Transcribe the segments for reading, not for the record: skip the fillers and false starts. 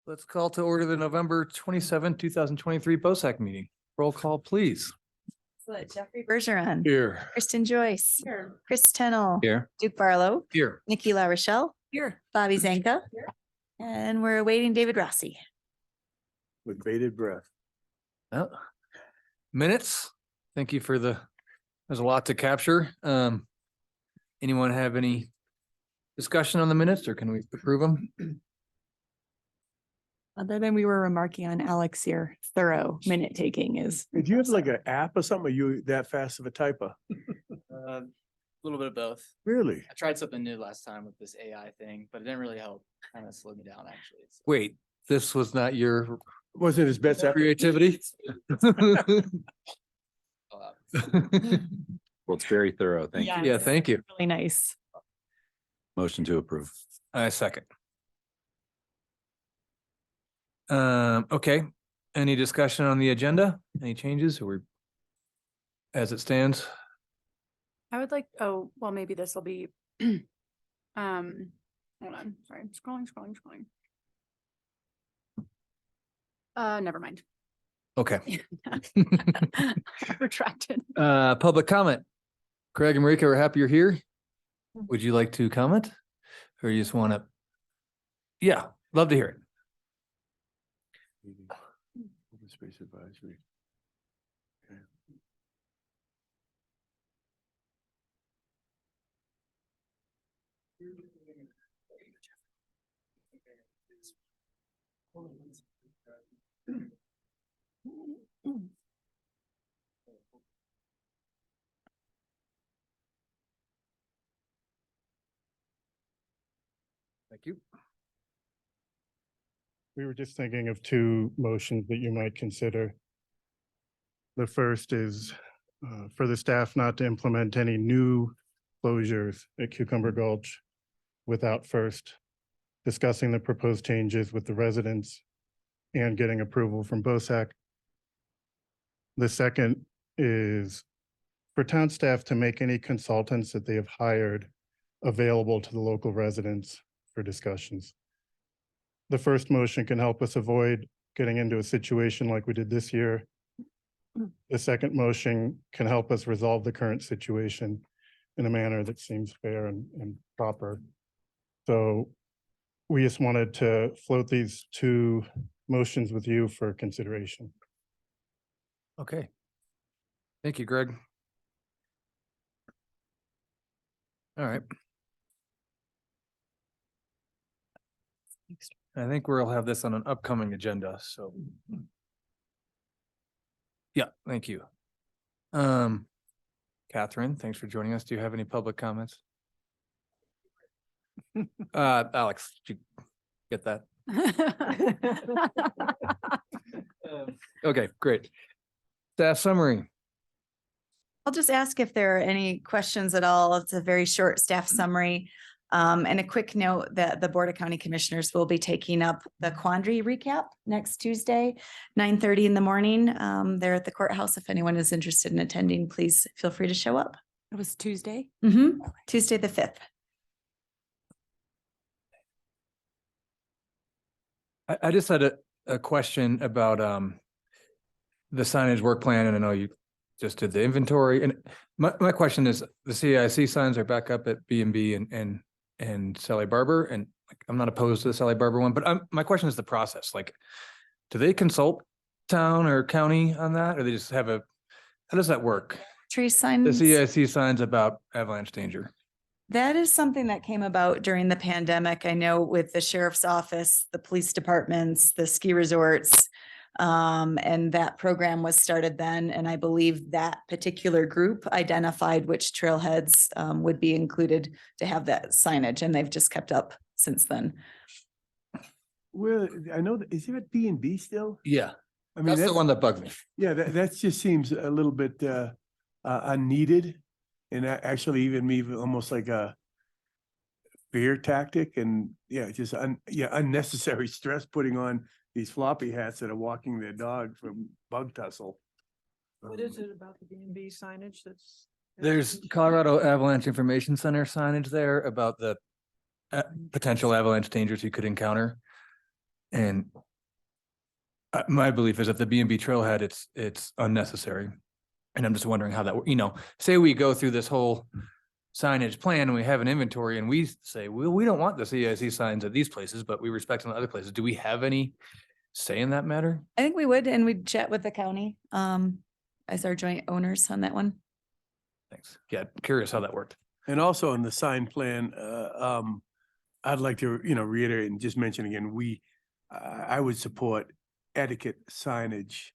Let's call to order the November 27, 2023 BOSAC meeting. Roll call, please. Jeffrey Bergeron. Here. Kristen Joyce. Here. Chris Tennell. Here. Duke Barlow. Here. Nikki LaRochelle. Here. Bobby Zanka. Here. And we're awaiting David Rossi. With bated breath. Oh. Minutes. Thank you for there's a lot to capture. Anyone have any discussion on the minutes, or can we approve them? Other than we were remarking on Alex, your thorough minute taking is. Do you have like an app or something? Are you that fast of a typer? A little bit of both. Really? I tried something new last time with this AI thing, but it didn't really help. Kind of slowed me down, actually. So- Wait, this was not your Wasn't his best effort? creativity? Well, it's very thorough. Thank you. Yeah, thank you. Really nice. Motion to approve. I second. Okay. Any discussion on the agenda? Any changes or as it stands? I would like, oh, well, maybe this will be, hold on, sorry, I'm scrolling. Never mind. Okay. Retracted. Public comment. Craig and Marika, we're happy you're here. Would you like to comment? Or you just want to? Yeah, love to hear it. Open space advisory. Okay. Thank you. We were just thinking of two motions that you might consider. The first is for the staff not to implement any new closures at Cucumber Gulch without first discussing the proposed changes with the residents and getting approval from BOSAC. The second is for town staff to make any consultants that they have hired available to the local residents for discussions. The first motion can help us avoid getting into a situation like we did this year. The second motion can help us resolve the current situation in a manner that seems fair and proper. So we just wanted to float these two motions with you for consideration. Okay. Thank you, Greg. All right. I think we'll have this on an upcoming agenda, so. Yeah, thank you. Catherine, thanks for joining us. Do you have any public comments? Alex, did you get that? Okay, great. Staff summary. I'll just ask if there are any questions at all. It's a very short staff summary. And a quick note that the Board of County Commissioners will be taking up the quandary recap next Tuesday, 9:30 in the morning. There at the courthouse. If anyone is interested in attending, please feel free to show up. It was Tuesday. Tuesday, the 5th. I just had a question about the signage work plan, and I know you just did the inventory. And my question is, the CIC signs are back up at B&B and Sally Barber, and like, I'm not opposed to the Sally Barber one, but my question is the process. Like, do they consult town or county on that, or they just have how does that work? Tree The signs. CIC signs about avalanche danger. That is something that came about during the pandemic. I know with the sheriff's office, the police departments, the ski resorts, and that program was started then. And I believe that particular group identified which trailheads would be included to have that signage, and they've just kept up since then. Well, I know, is it at B and B still? Yeah, I mean, that's the one that bugged me. yeah, that just seems a little bit unneeded. And actually even almost like a fear tactic, and yeah, just unnecessary stress putting on these floppy hats that are walking their dog from bug tussle. What is it about the B&B signage that's? There's Colorado Avalanche Information Center signage there about the potential avalanche dangers you could encounter. And my belief is that the B and B trailhead, it's unnecessary. And I'm just wondering how that, say we go through this whole signage plan and we have an inventory and we say, well, we don't want the CIC signs at these places, but we respect them at other places. Do we have any say in that matter? I think we would, and we'd chat with the county, as our joint owners on that one. Thanks. Yeah, curious how that worked. And also on the sign plan, I'd like to, reiterate and just mention again, I would support etiquette signage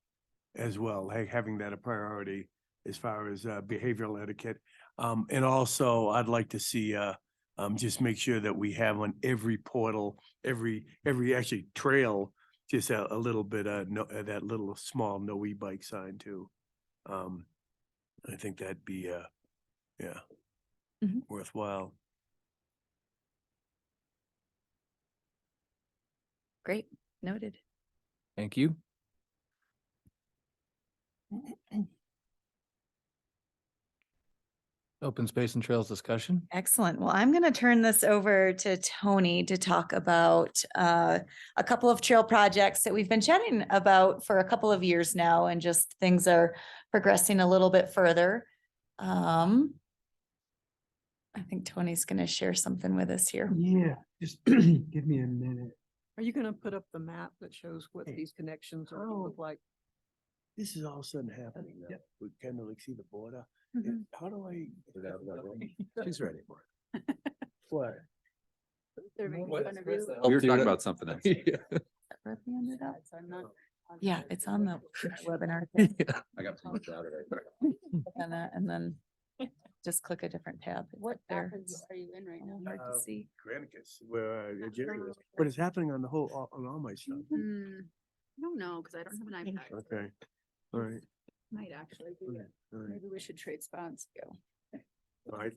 as well, like having that a priority as far as behavioral etiquette. And also I'd like to see just make sure that we have on every portal, every actually trail, just a little bit that little small no e-bike sign too. I think that'd be worthwhile. Great, noted. Thank you. Open space and trails discussion. Excellent. Well, I'm going to turn this over to Tony to talk about a couple of trail projects that we've been chatting about for a couple of years now, and just things are progressing a little bit further. I think Tony's going to share something with us here. Yeah, just give me a minute. Are you gonna put up the map that shows what these connections are gonna look like? This is all of a sudden happening now. Yep. We kind of like see the border. Mhm. How do I? She's ready for What? They're right in front of you. it. We were talking about something else. Where we ended up? Yeah, it's on the webinar. I got too much out of it. And then just click a different tab. What there? Are you in right now? Hard to see. Granicus, where Jerry is. But it's happening on the whole, on all my stuff. I don't know, because I don't have an iPad. Okay, all right. Might actually be it. All right. Maybe we should trade spots. All right.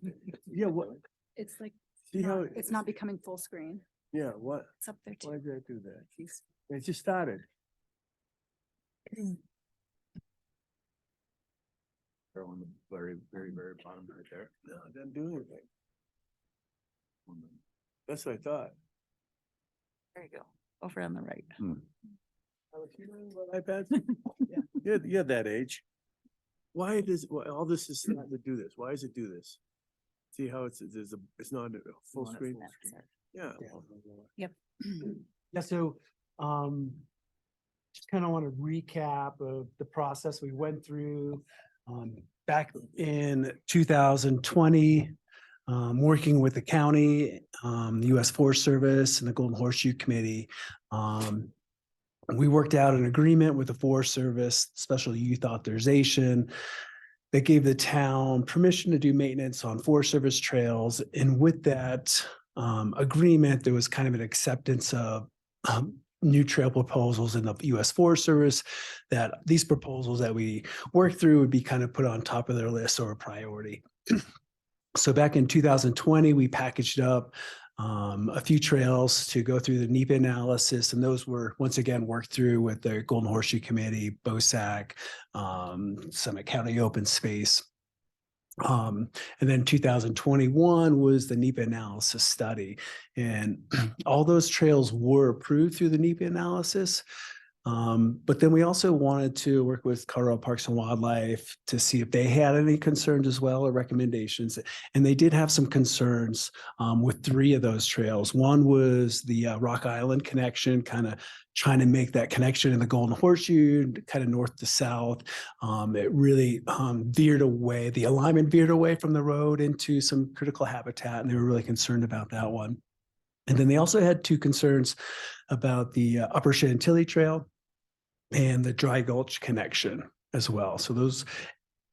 Yeah, what? It's like, See how? it's not becoming full screen. Yeah, what? It's up there Why too. did I do that? It just started. They're on the very, very, very bottom right there. No, it doesn't do anything. That's what I thought. There you go. Over on the right. Alex, you know about iPads? You're that age. Why all this is starting to do this? Why does it do this? See how it's not a full screen? Yeah. Yep. Yeah, so just kind of want to recap of the process we went through back in 2020, working with the county, the U.S. Forest Service and the Golden Horseshoe Committee. We worked out an agreement with the Forest Service, special youth authorization, that gave the town permission to do maintenance on Forest Service trails. And with that agreement, there was kind of an acceptance of new trail proposals in the U.S. Forest Service, that these proposals that we worked through would be kind of put on top of their list or a priority. So back in 2020, we packaged up a few trails to go through the NEPA analysis, and those were once again worked through with the Golden Horseshoe Committee, BOSAC, Summit County Open Space. And then 2021 was the NEPA analysis study, and all those trails were approved through the NEPA analysis. But then we also wanted to work with Colorado Parks and Wildlife to see if they had any concerns as well or recommendations. And they did have some concerns with 3 of those trails. One was the Rock Island connection, kind of trying to make that connection in the Golden Horseshoe, kind of north to south. It really veered away, the alignment veered away from the road into some critical habitat, and they were really concerned about that one. And then they also had 2 concerns about the Upper Chantilly Trail and the Dry Gulch connection as well. So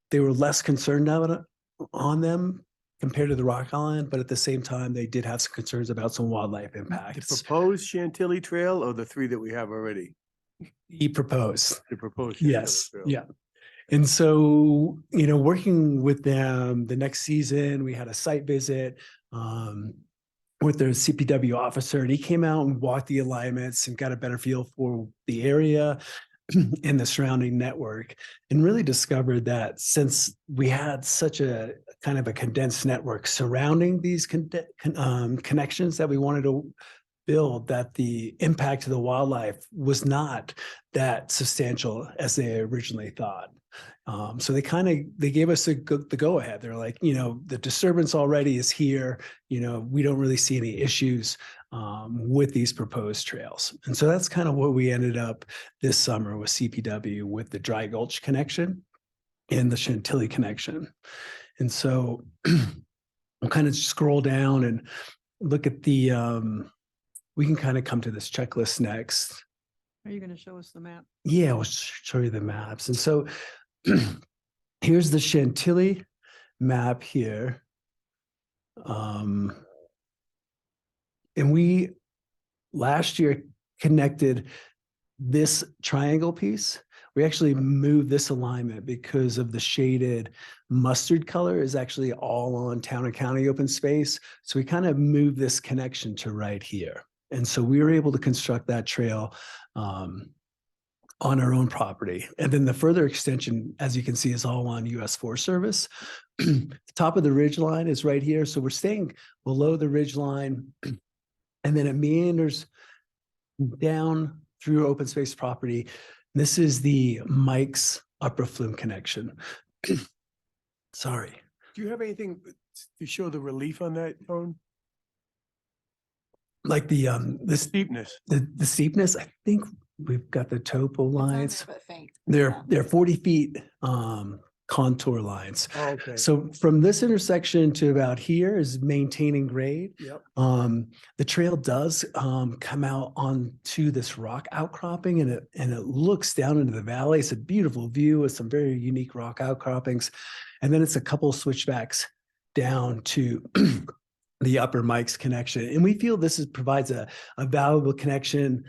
they were less concerned on them compared to the Rock Island, but at the same time, they did have some concerns about some wildlife The impacts. proposed Chantilly Trail or the 3 that we have already? He proposed. The proposed. Chantilly Yes, Trail. yeah. And so, working with them the next season, we had a site visit with their CPW officer, and he came out and walked the alignments and got a better feel for the area and the surrounding network, and really discovered that since we had such a kind of a condensed network surrounding these connections that we wanted to build that the impact to the wildlife was not that substantial as they originally thought. So they gave us the go ahead. They're like, the disturbance already is here. We don't really see any issues with these proposed trails. And so that's kind of what we ended up this summer with CPW with the Dry Gulch connection and the Chantilly connection. And so we'll kind of scroll down and look at we can kind of come to this checklist next. Are you going to show us the map? Yeah, we'll show you the maps. And so here's the Chantilly map here. And we last year connected this triangle piece. We actually moved this alignment because of the shaded mustard color is actually all on town and county open space. So we kind of moved this connection to right here. And so we were able to construct that trail on our own property. And then the further extension, as you can see, is all on US Forest Service. The top of the ridge line is right here. So we're staying below the ridge line, and then it meanders down through open space property. This is the Mike's Upper Flume connection. Sorry. Do you have anything to show the relief on that, Tone? Like the Steepness. the steepness, I think we've got the topo lines. But faint. They're 40 feet contour lines. Oh, okay. So from this intersection to about here is maintaining grade. Yep. The trail does come out onto this rock outcropping, and it looks down into the valley. It's a beautiful view with some very unique rock outcroppings. And then it's a couple switchbacks down to the Upper Mike's connection. And we feel this provides a valuable connection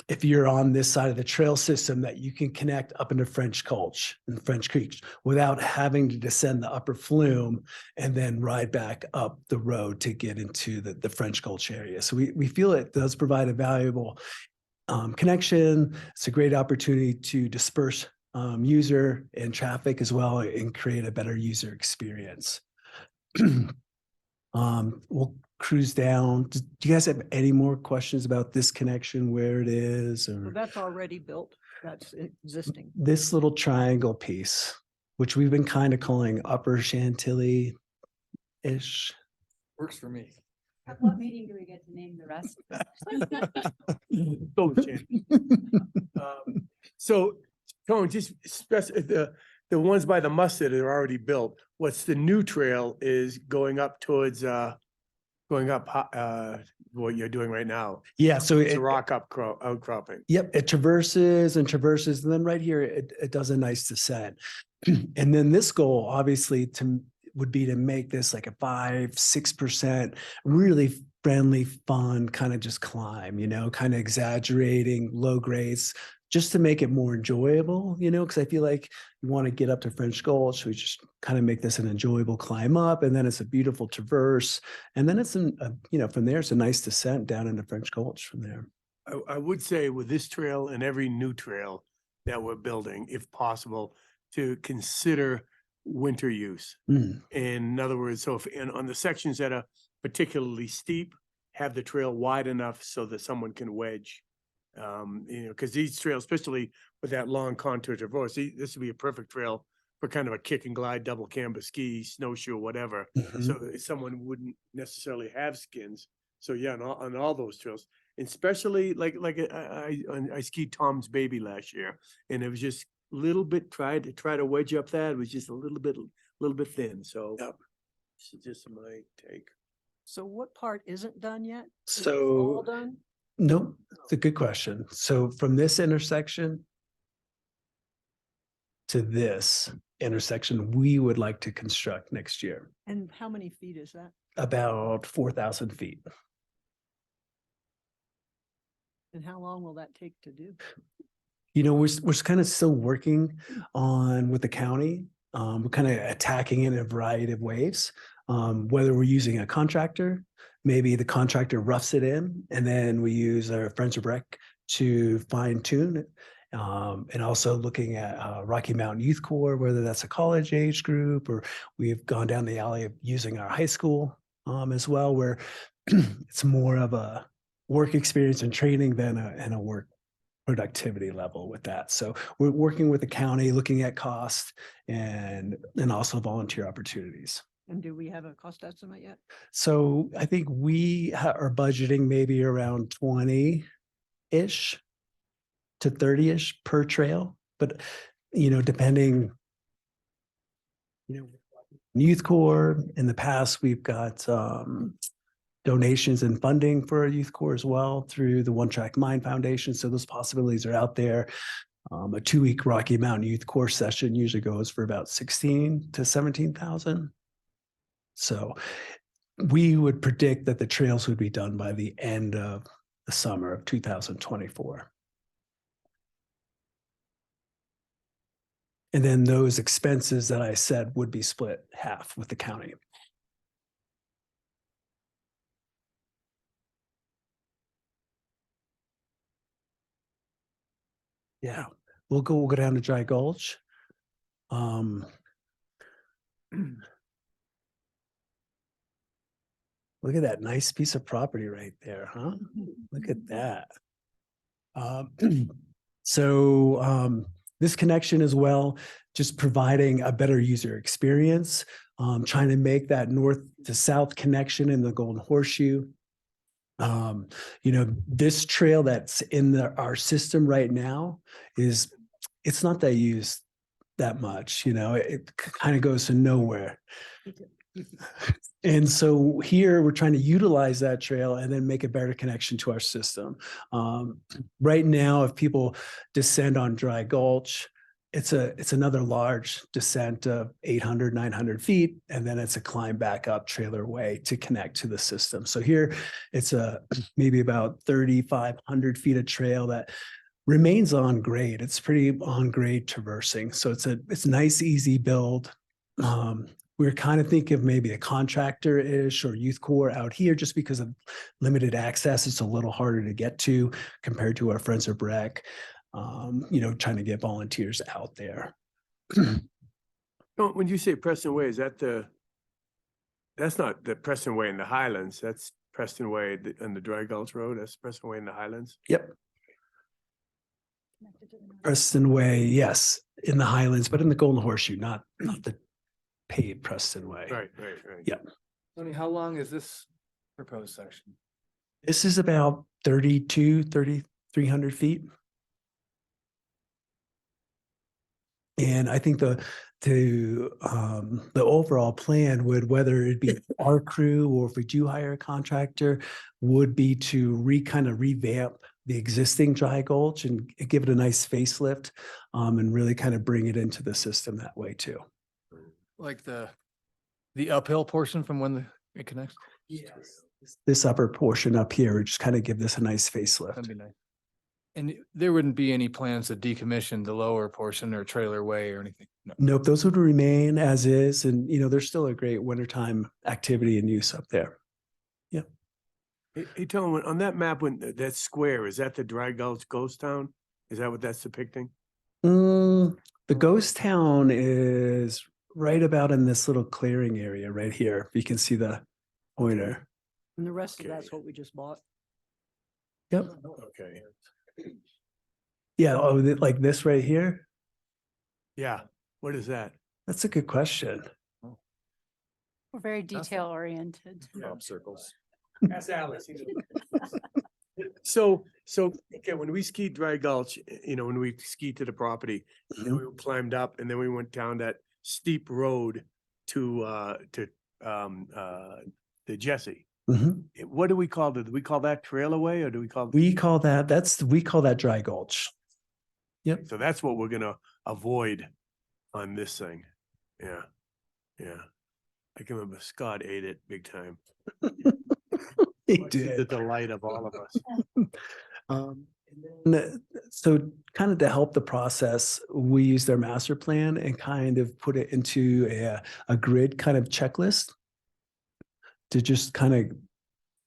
if you're on this side of the trail system, that you can connect up into French Gulch and French Creek without having to descend the Upper Flume and then ride back up the road to get into the French Gulch area. So we feel it does provide a valuable connection. It's a great opportunity to disperse user and traffic as well and create a better user experience. We'll cruise down. Do you guys have any more questions about this connection, where it is, Well, or that's already built. That's existing. this little triangle piece, which we've been kind of calling Upper Chantilly-ish? Works for me. At what meeting do we get to name the rest? So, Tone, just the ones by the mustard are already built. What's the new trail is going up towards, what you're doing right now. Yeah, so It's it, a rock outcropping. yep, it traverses and traverses, and then right here, it does a nice descent. And then this goal, obviously, would be to make this like a 5-6% really friendly, fun kind of just climb, kind of exaggerating low grades, just to make it more enjoyable, because I feel like you want to get up to French Gulch. We just kind of make this an enjoyable climb up, and then it's a beautiful traverse. And then it's, from there, it's a nice descent down into French Gulch from there. I would say with this trail and every new trail that we're building, if possible, to consider winter use. In other words, so on the sections that are particularly steep, have the trail wide enough so that someone can wedge. Because these trails, especially with that long contour traverse, this would be a perfect trail for kind of a kick and glide, double camber, ski, snowshoe, whatever. So someone wouldn't necessarily have skins. So yeah, on all those trails, and especially like I skied Tom's Baby last year, and it was just a little bit try to wedge up that. It was just a little bit thin. So this is just my take. So what part isn't done yet? Is it So- all done? No, it's a good question. So from this intersection to this intersection, we would like to construct next year And how many feet is that? about 4,000 feet. And how long will that take to do? We're kind of still working on with the county. We're kind of attacking it in a variety of ways. Whether we're using a contractor, maybe the contractor roughs it in, and then we use our Friends of Rec to fine tune it. And also looking at Rocky Mountain Youth Corps, whether that's a college age group, or we've gone down the alley of using our high school as well, where it's more of a work experience and training than a work productivity level with that. So we're working with the county, looking at cost and also volunteer opportunities. And do we have a cost estimate yet? So I think we are budgeting maybe around 20-ish to 30-ish per trail, but depending, Youth Corps, in the past, we've got donations and funding for a Youth Corps as well through the One Track Mind Foundation. So those possibilities are out there. A 2-week Rocky Mountain Youth Corps session usually goes for about 16 to 17,000. So we would predict that the trails would be done by the end of the summer of 2024. And then those expenses that I said would be split half with the county. Yeah, we'll go down to Dry Gulch. Look at that nice piece of property right there, huh? Look at that. This connection as well, just providing a better user experience, trying to make that north to south connection in the Golden Horseshoe. This trail that's in our system right now it's not that used that much, it kind of goes to nowhere. And so here we're trying to utilize that trail and then make a better connection to our system. Right now, if people descend on Dry Gulch, it's another large descent of 800, 900 feet, and then it's a climb back up Trailer Way to connect to the system. So here it's maybe about 3,500 feet of trail that remains on grade. It's pretty on grade traversing. So it's a nice, easy build. We're kind of thinking of maybe a contractor-ish or Youth Corps out here just because of limited access. It's a little harder to get to compared to our friends at Breck, trying to get volunteers out there. When you say Preston Way, that's not the Preston Way in the Highlands. That's Preston Way on the Dry Gulch Road. That's Preston Way in the Highlands. Yep. Preston Way, yes, in the Highlands, but in the Golden Horseshoe, not the paved Preston Way. Right. Yeah. Tony, how long is this proposed section? This is about 3,300 feet. And I think the overall plan would, whether it be our crew or if we do hire a contractor, would be to kind of revamp the existing Dry Gulch and give it a nice facelift, and really kind of bring it into the system that way too. Like the uphill portion from when it connects? Yes. This upper portion up here would just kind of give this a nice facelift. That'd be nice. And there wouldn't be any plans to decommission the lower portion or Trailer Way or anything? No. Nope, those would remain as is. And, there's still a great wintertime activity and use up there. Yeah. Hey, tell me, on that map, when that square, is that the Dry Gulch Ghost Town? Is that what that's depicting? The ghost town is right about in this little clearing area right here. You can see the pointer. And the rest of Okay. that's what we just bought. Yep. Okay. Yeah. Oh, like this right here? Yeah. What is that? That's a good question. We're very detail oriented. Circles. That's Alex. So, okay, when we skied Dry Gulch, when we skied to the property, and then we climbed up and then we went down that steep road to Jesse. Mhm. What do we call it? Do we call that Trail Away or do we call? We call that Dry Gulch. So that's what we're gonna avoid on this thing. Yeah. I can remember Scott ate it big time. He The did. delight of all of us. So kind of to help the process, we use their master plan and kind of put it into a grid kind of checklist to just kind of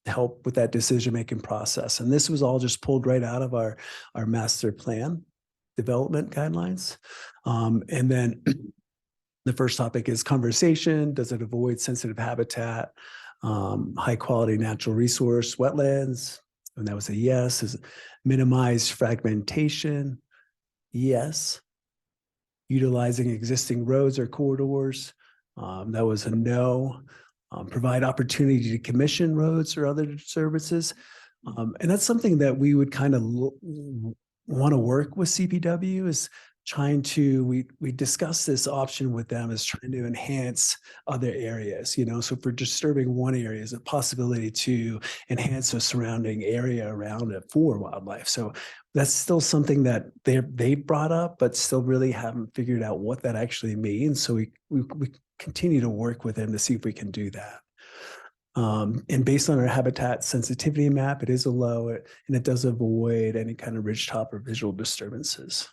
help with that decision-making process. And this was all just pulled right out of our master plan development guidelines. And then the first topic is conversation. Does it avoid sensitive habitat, high quality natural resource, wetlands, And that was a yes. Is minimize fragmentation? Yes. Utilizing existing roads or corridors? That was a no. Provide opportunity to commission roads or other services. And that's something that we would kind of want to work with CPW is trying to, we discussed this option with them as trying to enhance other areas, you know, so if we're disturbing one area, is a possibility to enhance the surrounding area around it for wildlife. So that's still something that they brought up, but still really haven't figured out what that actually means. So we continue to work with them to see if we can do that. And based on our habitat sensitivity map, it is a low and it does avoid any kind of ridgetop or visual disturbances.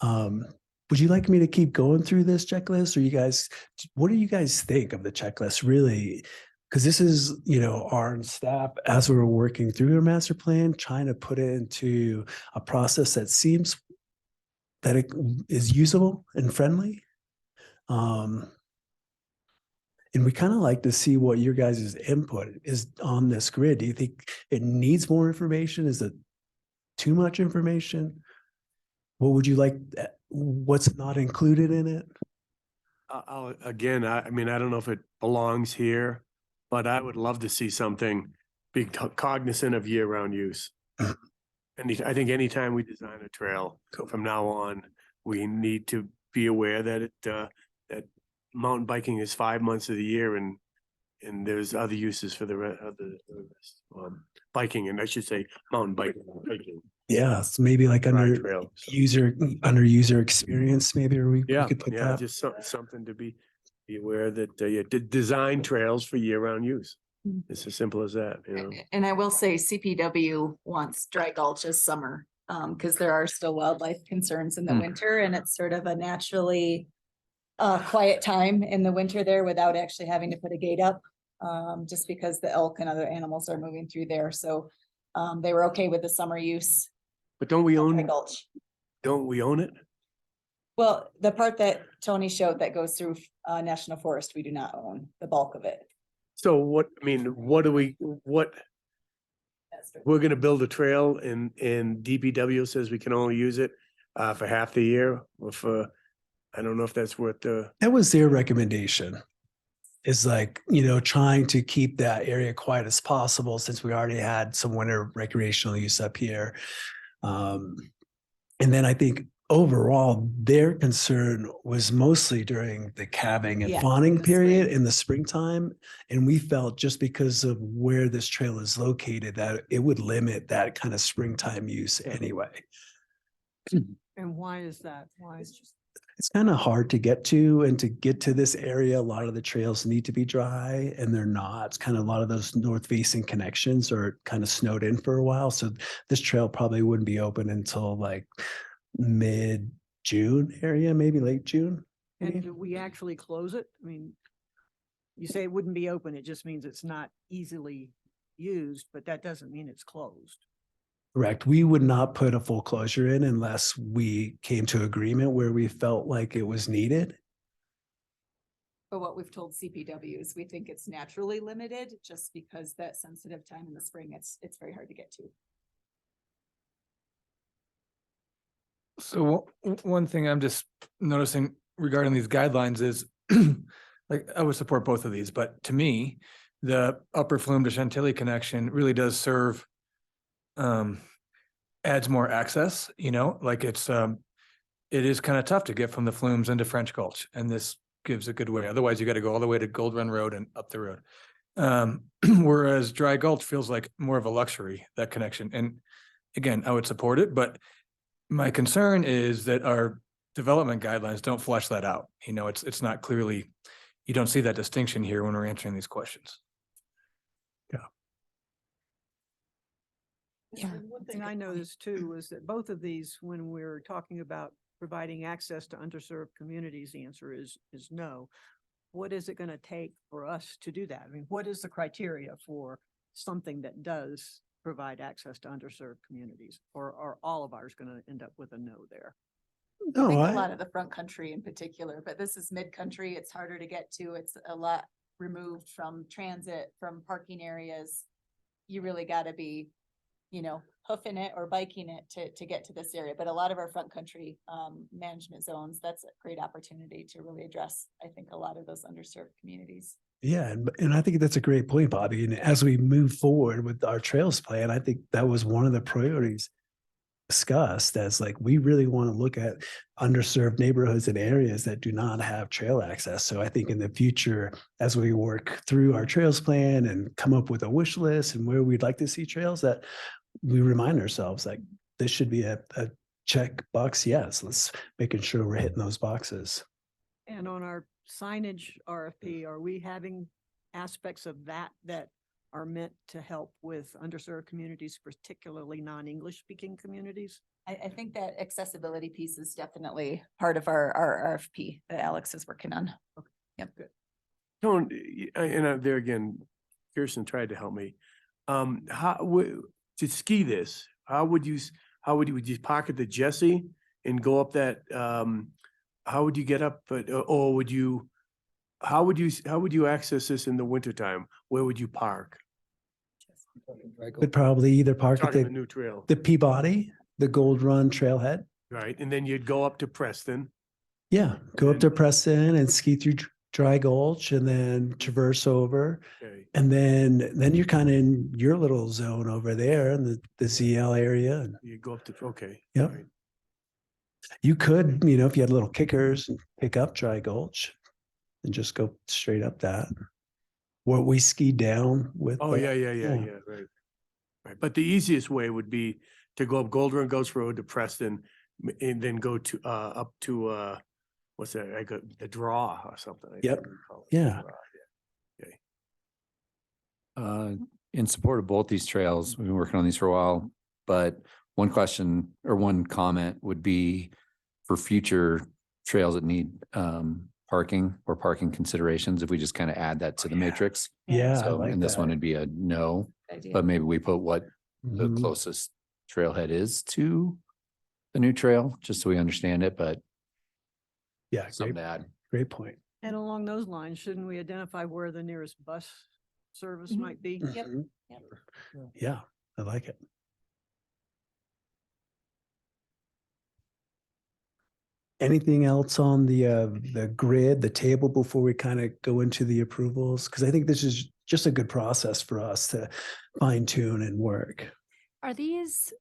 Would you like me to keep going through this checklist, or what do you guys think of the checklist really? Because this is, you know, our staff, as we're working through our master plan, trying to put it into a process that seems that it is usable and friendly. And we kind of like to see what your guys' input is on this grid. Do you think it needs more information? Is it too much information? What would you like? What's not included in it? Again, I mean, I don't know if it belongs here, but I would love to see something be cognizant of year-round use. And I think anytime we design a trail from now on, we need to be aware that that mountain biking is 5 months of the year, and there's other uses for the rest. Biking, and I should say mountain biking. Yeah, so maybe like under trail, so. user experience, maybe, or we could put that. Just something to be aware that design trails for year-round use. It's as simple as that, you know. And I will say CPW wants Dry Gulch as summer, because there are still wildlife concerns in the winter, and it's sort of a naturally quiet time in the winter there without actually having to put a gate up, just because the elk and other animals are moving through there. So they were okay with the summer use. But don't we of Dry own? Gulch. Don't we own it? Well, the part that Tony showed that goes through National Forest, we do not own the bulk of it. So what? I mean, what we're going to build a trail, and DPW says we can only use it for half the year, or for, I don't know if that's what the. That was their recommendation. Is like, you know, trying to keep that area quiet as possible since we already had some winter recreational use up here. And then I think overall, their concern was mostly during the calving and Yeah, fawning the period spring. in the springtime. And we felt just because of where this trail is located, that it would limit that kind of springtime use anyway. And why is that? Why is just? It's kind of hard to get to, and to get to this area, a lot of the trails need to be dry and they're not. It's kind of a lot of those north facing connections are kind of snowed in for a while. So this trail probably wouldn't be open until like mid-June area, maybe late June. And do we actually close it? I mean, you say it wouldn't be open. It just means it's not easily used, but that doesn't mean it's closed. Correct. We would not put a full closure in unless we came to agreement where we felt like it was needed. But what we've told CPW is we think it's naturally limited just because that sensitive time in the spring, it's very hard to get to. So one thing I'm just noticing regarding these guidelines is, like, I would support both of these, but to me, the upper Flume to Chantilly connection really does serve, adds more access, you know, like it is kind of tough to get from the Flumes into French Gulch, and this gives a good way. Otherwise, you got to go all the way to Gold Run Road and up the road. Whereas Dry Gulch feels like more of a luxury, that connection. And again, I would support it, but my concern is that our development guidelines don't flesh that out. You know, it's not clearly, you don't see that distinction here when we're answering these questions. Yeah. And one thing I noticed too was that both of these, when we're talking about providing access to underserved communities, the answer is no. What is it going to take for us to do that? I mean, what is the criteria for something that does provide access to underserved communities? Or are all of ours going to end up with a no there? I No, think a lot of the front country in particular, but this is mid-country. It's harder to get to. It's a lot removed from transit, from parking areas. you really gotta be, hoofing it or biking it to get to this area. But a lot of our front country, management zones, that's a great opportunity to really address, I think, a lot of those underserved communities. Yeah, and I think that's a great point, Bobby. And as we move forward with our trails plan, I think that was one of the priorities discussed as like, we really want to look at underserved neighborhoods and areas that do not have trail access. So I think in the future, as we work through our trails plan and come up with a wish list and where we'd like to see trails, that we remind ourselves like this should be a check box. Yes, let's making sure we're hitting those boxes. And on our signage RFP, are we having aspects of that are meant to help with underserved communities, particularly non-English speaking communities? I think that accessibility piece is definitely part of our RFP that Alex is working on. Yep. Tone, there again, Kirsten tried to help me. To ski this, would you park at the Jesse and go up that, how would you get up, or how would you access this in the wintertime? Where would you park? Would probably either park at Talking the new trail, the Peabody, the Gold Run trailhead. right? And then you'd go up to Preston. Yeah, go up to Preston and ski through Dry Gulch and then traverse over. Okay. And then you're kind of in your little zone over there in the ZL area. And You go up to, okay. Yep. all right. you could, if you had little kickers, and pick up Dry Gulch and just go straight up that. What we skied down with. Oh, yeah, right. Right, but the easiest way would be to go up Gold Run Gulch Road to Preston and then go to, up to, what's that, I got the draw or something. I Yep. can't recall it. Yeah. In support of both these trails, we've been working on these for a while, but one question or one comment would be for future trails that need parking or parking considerations, if we just kind of add that to the matrix. Yeah, I So, like and this that. one would be a no, Idea. but maybe we put what the Mhm. closest trailhead is to the new trail, just so we understand it, but Yeah, something great, to add. great point. And along those lines, shouldn't we identify where the nearest bus service Mhm. might be? Yep. Mhm. Yep. Yeah, I like it. Anything else on the grid, the table before we kind of go into the approvals? Because I think this is just a good process for us to fine tune and work. Are these,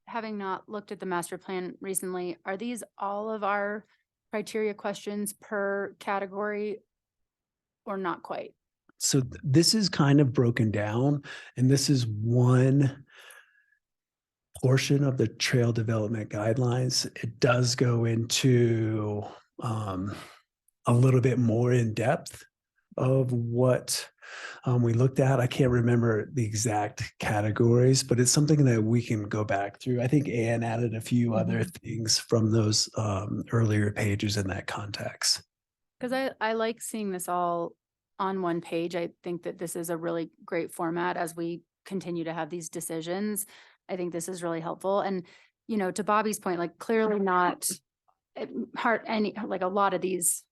having not looked at the master plan recently, are these all of our criteria questions per category or not quite? So this is kind of broken down, and this is one portion of the trail development guidelines. It does go into a little bit more in depth of what we looked at. I can't remember the exact categories, but it's something that we can go back through. I think Ann added a few other things from those earlier pages in that context. Because I like seeing this all on one page. I think that this is a really great format as we continue to have these decisions. I think this is really helpful. And, to Bobby's point, like clearly not like a lot of these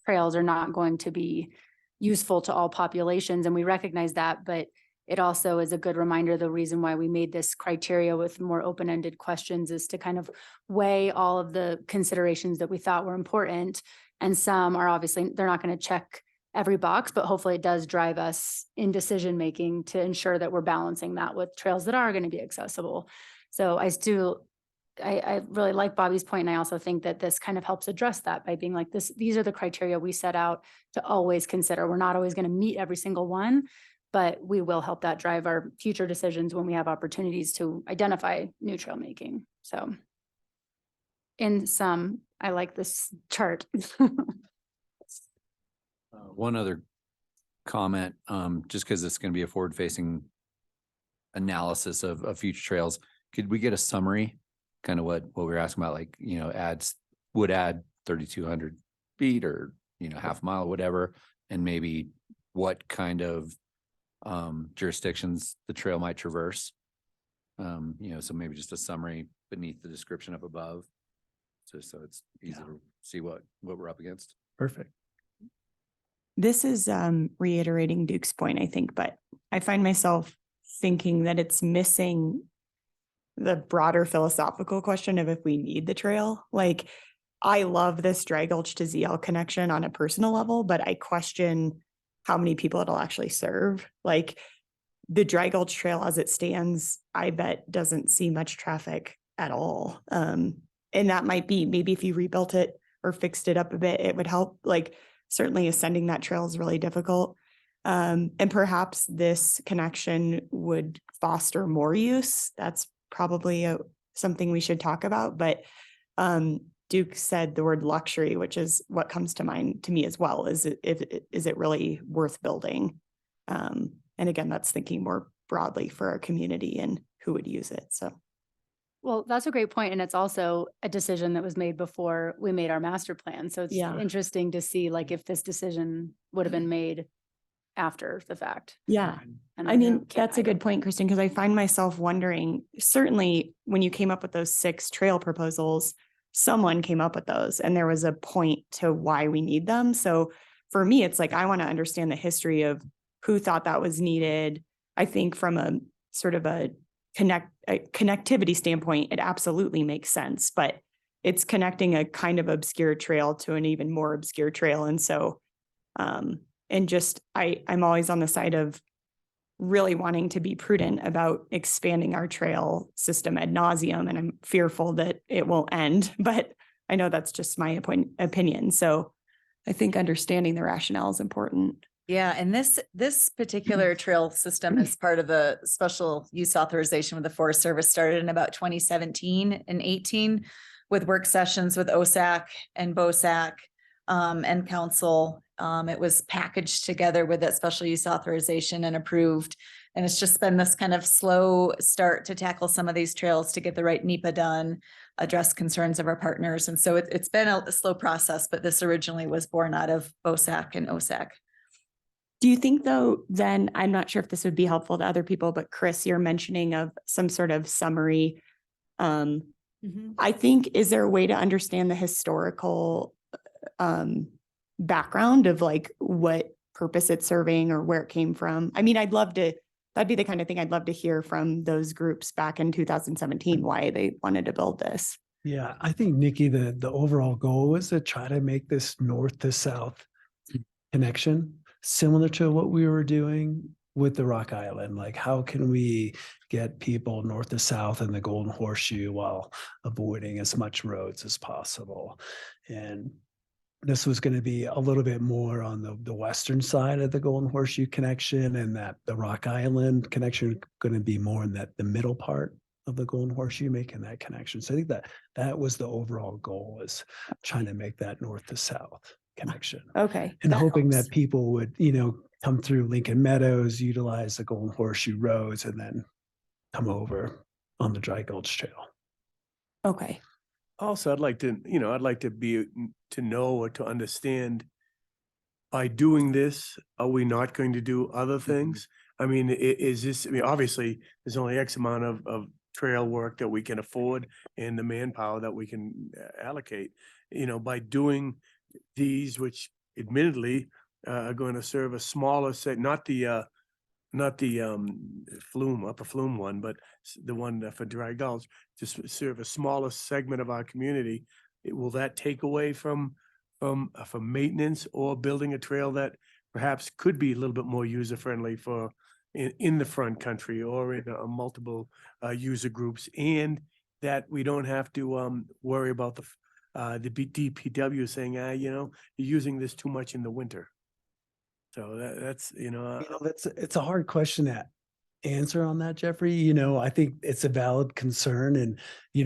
trails are not going to be useful to all populations. And we recognize that, but it also is a good reminder. The reason why we made this criteria with more open-ended questions is to kind of weigh all of the considerations that we thought were important. And some are obviously, they're not going to check every box, but hopefully it does drive us in decision-making to ensure that we're balancing that with trails that are going to be accessible. So I really like Bobby's point, and I also think that this kind of helps address that by being like these are the criteria we set out to always consider. We're not always going to meet every single one, but we will help that drive our future decisions when we have opportunities to identify new trail making. So in sum, I like this chart. One other comment, just because it's going to be a forward-facing analysis of future trails. Could we get a summary, kind of what we were asking about, like, would add 3,200 feet or, half mile, whatever, and maybe what kind of jurisdictions the trail might traverse? So maybe just a summary beneath the description up above, so it's easy to see what we're up against. Perfect. This is reiterating Duke's point, I think, but I find myself thinking that it's missing the broader philosophical question of if we need the trail. Like, I love this Dry Gulch to ZL connection on a personal level, but I question how many people it'll actually serve. Like, the Dry Gulch Trail as it stands, I bet doesn't see much traffic at all. And that might be, maybe if you rebuilt it or fixed it up a bit, it would help. Like, certainly ascending that trail is really difficult. And perhaps this connection would foster more use. That's probably something we should talk about. But Duke said the word luxury, which is what comes to mind to me as well. Is it really worth building? And again, that's thinking more broadly for our community and who would use it. So. Well, that's a great point, and it's also a decision that was made before we made our master plan. So it's Yeah. interesting to see like if this decision would have been made after the fact. Yeah. And I mean, can't- that's a good point, Kristen, because I find myself wondering, certainly when you came up with those 6 trail proposals, someone came up with those and there was a point to why we need them. So for me, it's like, I want to understand the history of who thought that was needed. I think from a sort of a connectivity standpoint, it absolutely makes sense, but it's connecting a kind of obscure trail to an even more obscure trail. And so, and just, I'm always on the side of really wanting to be prudent about expanding our trail system ad nauseum. And I'm fearful that it will end, but I know that's just my opinion. So I think understanding the rationale is important. Yeah, and this particular trail system is part of the special use authorization with the Forest Service, started in about 2017 and 18 with work sessions with OSAC and BOSAC and council. It was packaged together with that special use authorization and approved. And it's just been this kind of slow start to tackle some of these trails to get the right NEPA done, address concerns of our partners. And so it's been a slow process, but this originally was born out of BOSAC and OSAC. Do you think though, then, I'm not sure if this would be helpful to other people, but Chris, you're mentioning of some sort of summary. I think, is there a way to understand the historical background of like what purpose it's serving or where it came from? I mean, that'd be the kind of thing I'd love to hear from those groups back in 2017, why they wanted to build this. Yeah, I think, Nikki, the overall goal was to try to make this north to south connection similar to what we were doing with the Rock Island. Like, how can we get people north to south in the Golden Horseshoe while avoiding as much roads as possible? And this was going to be a little bit more on the western side of the Golden Horseshoe connection, and that the Rock Island connection going to be more in the middle part of the Golden Horseshoe, making that connection. So I think that was the overall goal, is trying to make that north to south connection. Okay. And hoping helps. that people would, come through Lincoln Meadows, utilize the Golden Horseshoe roads, and then come over on the Dry Gulch Trail. Okay. Also, I'd like to know or to understand, by doing this, are we not going to do other things? I mean, is this, obviously, there's only X amount of trail work that we can afford and the manpower that we can allocate. By doing these, which admittedly are going to serve a smaller set, not the upper flume one, but the one for Dry Gulch, to serve a smaller segment of our community. Will that take away from maintenance or building a trail that perhaps could be a little bit more user friendly for in the front country or in multiple user groups, and that we don't have to worry about the DPW saying, you're using this too much in the winter. So that's It's a hard question to answer on that, Jeffrey. I think it's a valid concern, and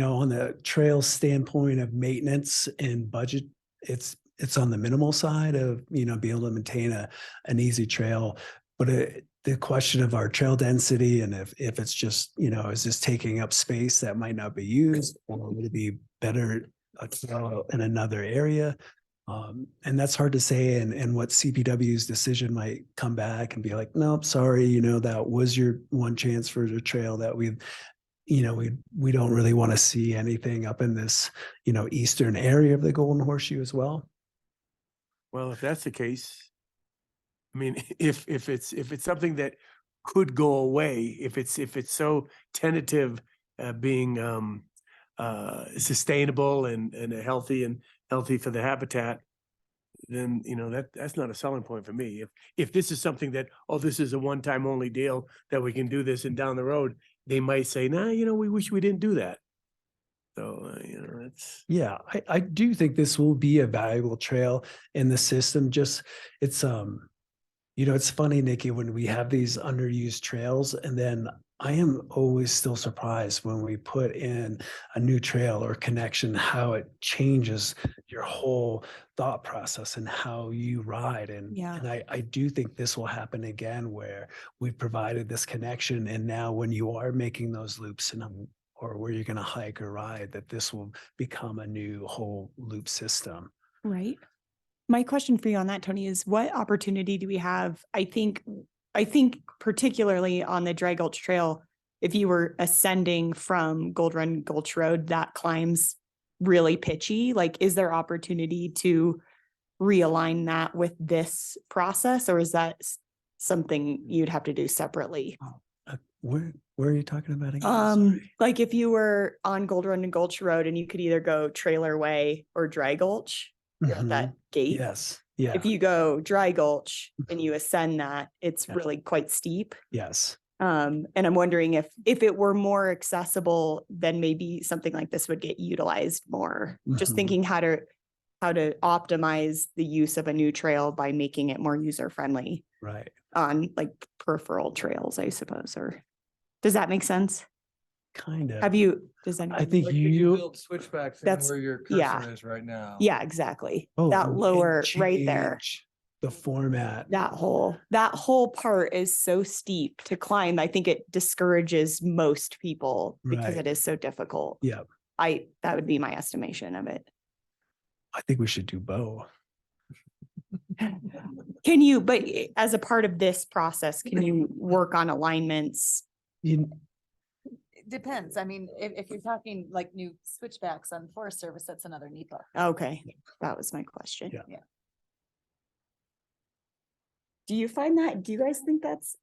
on the trail standpoint of maintenance and budget, it's on the minimal side of being able to maintain an easy trail. But the question of our trail density, and if it's just is this taking up space that might not be used, or would it be better a trail in another area? And that's hard to say, and what CPW's decision might come back and be like, nope, sorry, that was your one chance for the trail that we don't really want to see anything up in this, eastern area of the Golden Horseshoe as well. Well, if that's the case, I mean, if it's something that could go away if it's so tentative, being sustainable and healthy for the habitat, then, you know, that's not a selling point for me. If this is something that, oh, this is a one-time only deal that we can do this and down the road, they might say, nah, you know, we wish we didn't do that. So, you know, it's. Yeah, I do think this will be a valuable trail in the system. Just it's it's funny, Nikki, when we have these underused trails, and then I am always still surprised when we put in a new trail or connection, how it changes your whole thought process and how you ride. And, Yeah. and I do think this will happen again, where we've provided this connection. And now when you are making those loops or where you're going to hike or ride, that this will become a new whole loop system. Right. My question for you on that, Tony, is what opportunity do we have? I think particularly on the Dry Gulch Trail, if you were ascending from Gold Run Gulch Road, that climb's really pitchy. Like, is there opportunity to realign that with this process, or is that something you'd have to do separately? Where are you talking about again? Sorry. Like if you were on Gold Run and Gulch Road and you could either go Trailer Way or Dry Gulch, you're at that gate. Yes. Yeah. If you go Dry Gulch and you ascend that, it's really quite steep. Yes. And I'm wondering if it were more accessible, then maybe something like this would get utilized more. Just Mhm. thinking how to optimize the use of a new trail by making it more user friendly Right. on like peripheral trails, I suppose. Or does that make sense? Kind of. Does anyone? I think Like, could you build switchbacks in That's- where your yeah. cursor is right now. Yeah, exactly. Oh, That and lower right there. change the format. That whole part is so steep to climb. I think it discourages most people because Right. it is so difficult. Yeah. That would be my estimation of it. I think we should do both. But as a part of this process, can you work on alignments? You, It depends. I mean, if you're talking like new switchbacks on Forest Service, that's another NEPA. Okay, that was my question. Yeah. Yeah. Do you guys think that's,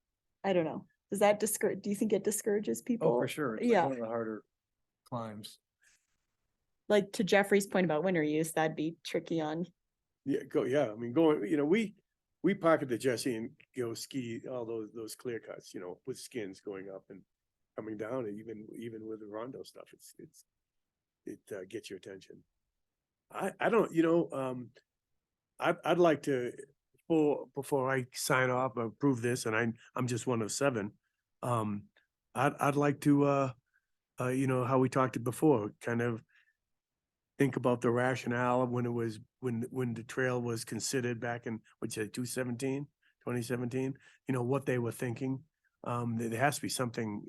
I don't know, does that do you think it discourages people? Oh, for sure. It's like Yeah. one of the harder climbs. Like to Jeffrey's point about winter use, that'd be tricky on. Yeah, I mean, going, you know, we park at the Jesse and go ski all those clear cuts, you know, with skins going up and coming down, and even with the rondo stuff, it gets your attention. I don't, you know, I'd like to, before I sign off or approve this, and I'm just one of 7. I'd like to, you know, how we talked it before, kind of think about the rationale of when the trail was considered back in, what'd you say, 2017, you know, what they were thinking. There has to be something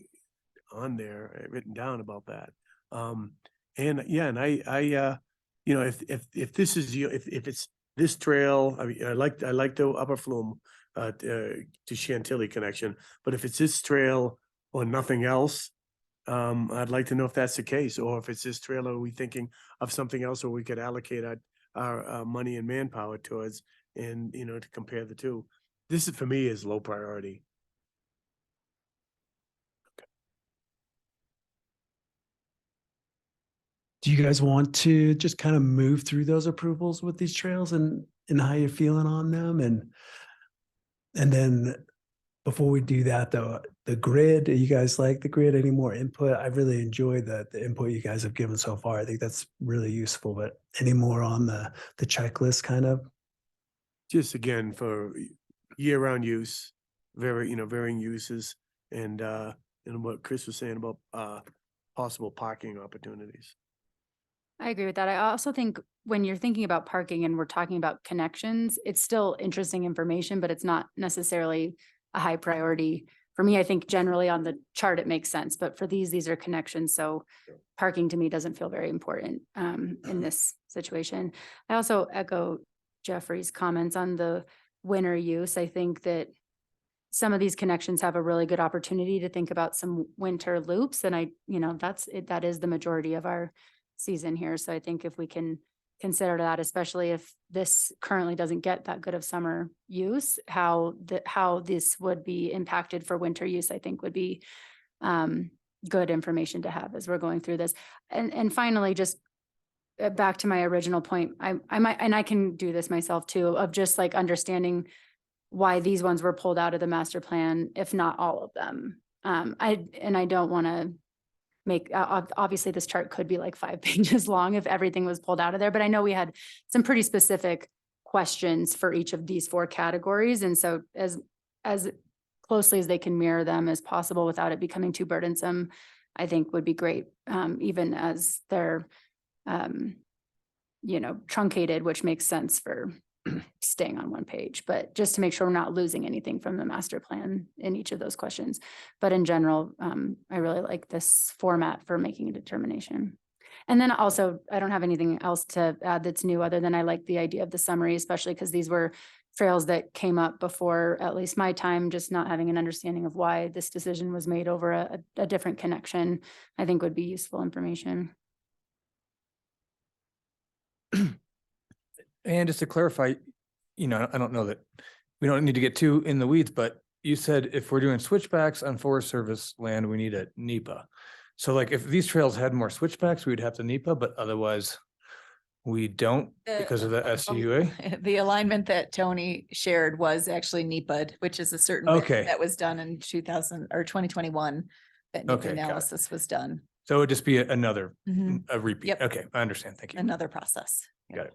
on there written down about that. And yeah, and I you know, if this is if it's this trail, I mean, I like the Upper Flume to Chantilly connection, but if it's this trail or nothing else, I'd like to know if that's the case, or if it's this trail, are we thinking of something else, or we could allocate our money and manpower towards, and, you know, to compare the two. This is, for me, is low priority. do you guys want to just kind of move through those approvals with these trails and how you're feeling on them? And then before we do that, though, the grid, you guys like the grid? Any more input? I really enjoyed the input you guys have given so far. I think that's really useful, but any more on the checklist kind of? Just again, for year-round use, varying uses, and what Chris was saying about possible parking opportunities. I agree with that. I also think when you're thinking about parking and we're talking about connections, it's still interesting information, but it's not necessarily a high priority. For me, I think generally on the chart, it makes sense, but for these are connections. So parking to me doesn't feel very important in this situation. I also echo Jeffrey's comments on the winter use. I think that some of these connections have a really good opportunity to think about some winter loops. And that is the majority of our season here. So I think if we can consider that, especially if this currently doesn't get that good of summer use, how this would be impacted for winter use, I think would be good information to have as we're going through this. And finally, just back to my original point, I might, and I can do this myself too, of just like understanding why these ones were pulled out of the master plan, if not all of them. I don't want to make, obviously this chart could be like 5 pages long if everything was pulled out of there, but I know we had some pretty specific questions for each of these 4 categories. And so as closely as they can mirror them as possible without it becoming too burdensome, I think would be great, even as they're, truncated, which makes sense for staying on one page, but just to make sure we're not losing anything from the master plan in each of those questions. But in general, I really like this format for making a determination. And then also, I don't have anything else to add that's new, other than I like the idea of the summary, especially because these were trails that came up before, at least my time, just not having an understanding of why this decision was made over a different connection, I think would be useful information. And just to clarify, I don't know that we don't need to get too in the weeds, but you said if we're doing switchbacks on Forest Service land, we need a NEPA. So like if these trails had more switchbacks, we'd have to NEPA, but otherwise we don't because of the SCUA. The alignment that Tony shared was actually NEPA, which is a certain bit Okay. that was done in 2000 or 2021. That NEPA Okay, got it. analysis was done. So it would just be another, Mhm. a repeat. Yep. Okay, I understand. Thank you. Another process. Got it.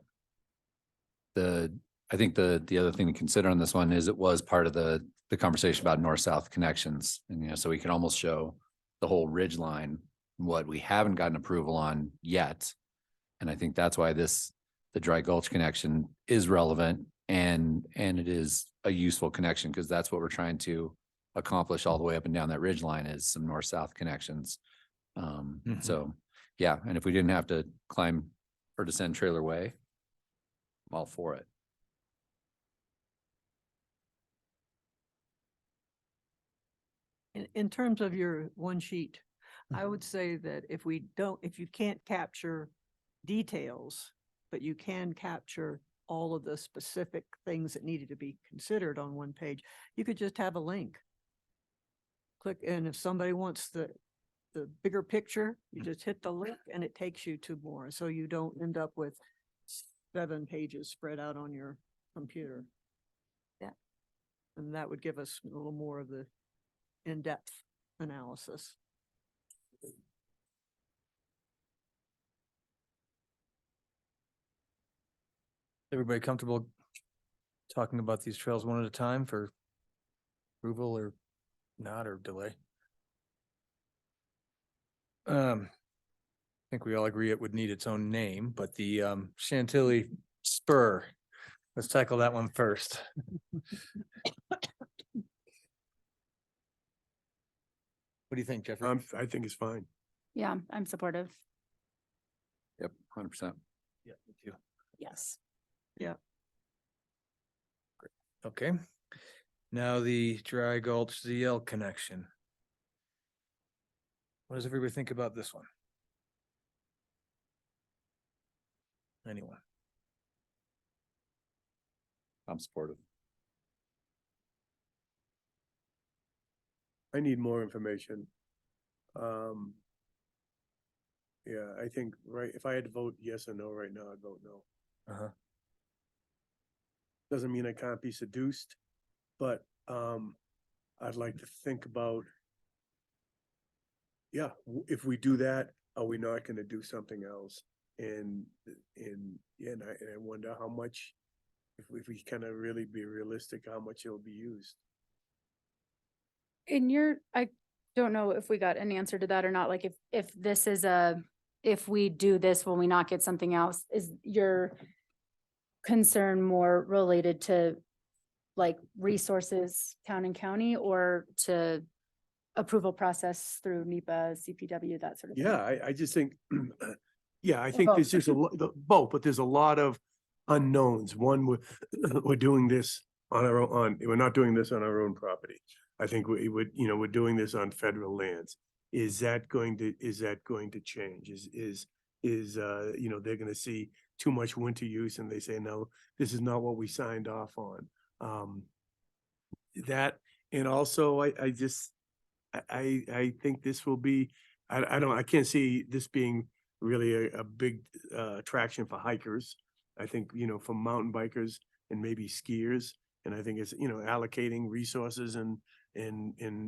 I think the other thing to consider on this one is it was part of the conversation about north-south connections. And, so we can almost show the whole ridge line, what we haven't gotten approval on yet. And I think that's why the Dry Gulch connection is relevant and it is a useful connection, because that's what we're trying to accomplish all the way up and down that ridge line, is some north-south connections. So, yeah, and if we didn't have to climb or descend Trailer Way, I'm all for it. In terms of your one sheet, I would say that if you can't capture details, but you can capture all of the specific things that needed to be considered on one page, you could just have a link. Click, and if somebody wants the bigger picture, you just hit the link and it takes you to more. So you don't end up with 7 pages spread out on your computer. Yeah. And that would give us a little more of the in-depth analysis. Everybody comfortable talking about these trails one at a time for approval or not, or delay? I think we all agree it would need its own name, but the Chantilly Spur, let's tackle that one first. What do you think, Jeffrey? I think it's fine. Yeah, I'm supportive. Yep, 100%. Yeah, me too. Yes. Okay. Now the Dry Gulch ZL connection. What does everybody think about this one? Anyone? I'm supportive. I need more information. Yeah, I think, right, if I had to vote yes or no right now, I'd vote no. Uh-huh. Doesn't mean I can't be seduced, but I'd like to think about, yeah, if we do that, are we not gonna do something else? And I wonder how much, if we kind of really be realistic, how much it'll be used. I don't know if we got an answer to that or not, like if we do this, will we not get something else? Is your concern more related to like resources, town and county, or to approval process through NEPA, CPW, that sort of thing? Yeah, I just think, yeah, I think both. there's just both, but there's a lot of unknowns. One, we're doing this on our own, we're not doing this on our own property. I think we would, we're doing this on federal lands. Is that going to change? Is is, they're gonna see too much winter use and they say, no, this is not what we signed off on. That, and also I think this will be, I can't see this being really a big attraction for hikers. I think, for mountain bikers and maybe skiers. And I think it's, allocating resources and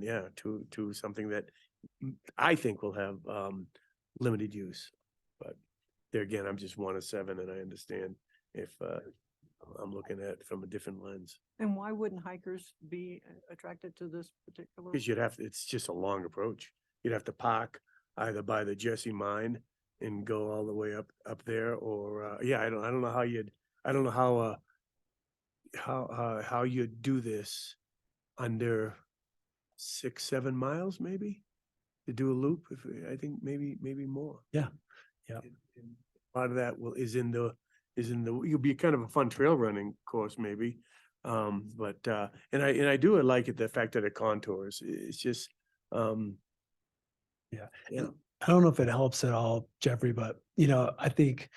yeah, to something that I think will have limited use. But there again, I'm just one of seven and I understand if I'm looking at it from a different lens. And why wouldn't hikers be attracted to this particular? Because it's just a long approach. You'd have to park either by the Jesse Mine and go all the way up there, or yeah, I don't know how you'd do this under 6-7 miles, maybe, to do a loop. I think maybe more. Yeah. And part of that is in the you'll be kind of a fun trail running course maybe. But and I do like it, the fact that it contours. It's just Yeah. yeah. And I don't know if it helps at all, Jeffrey, but I think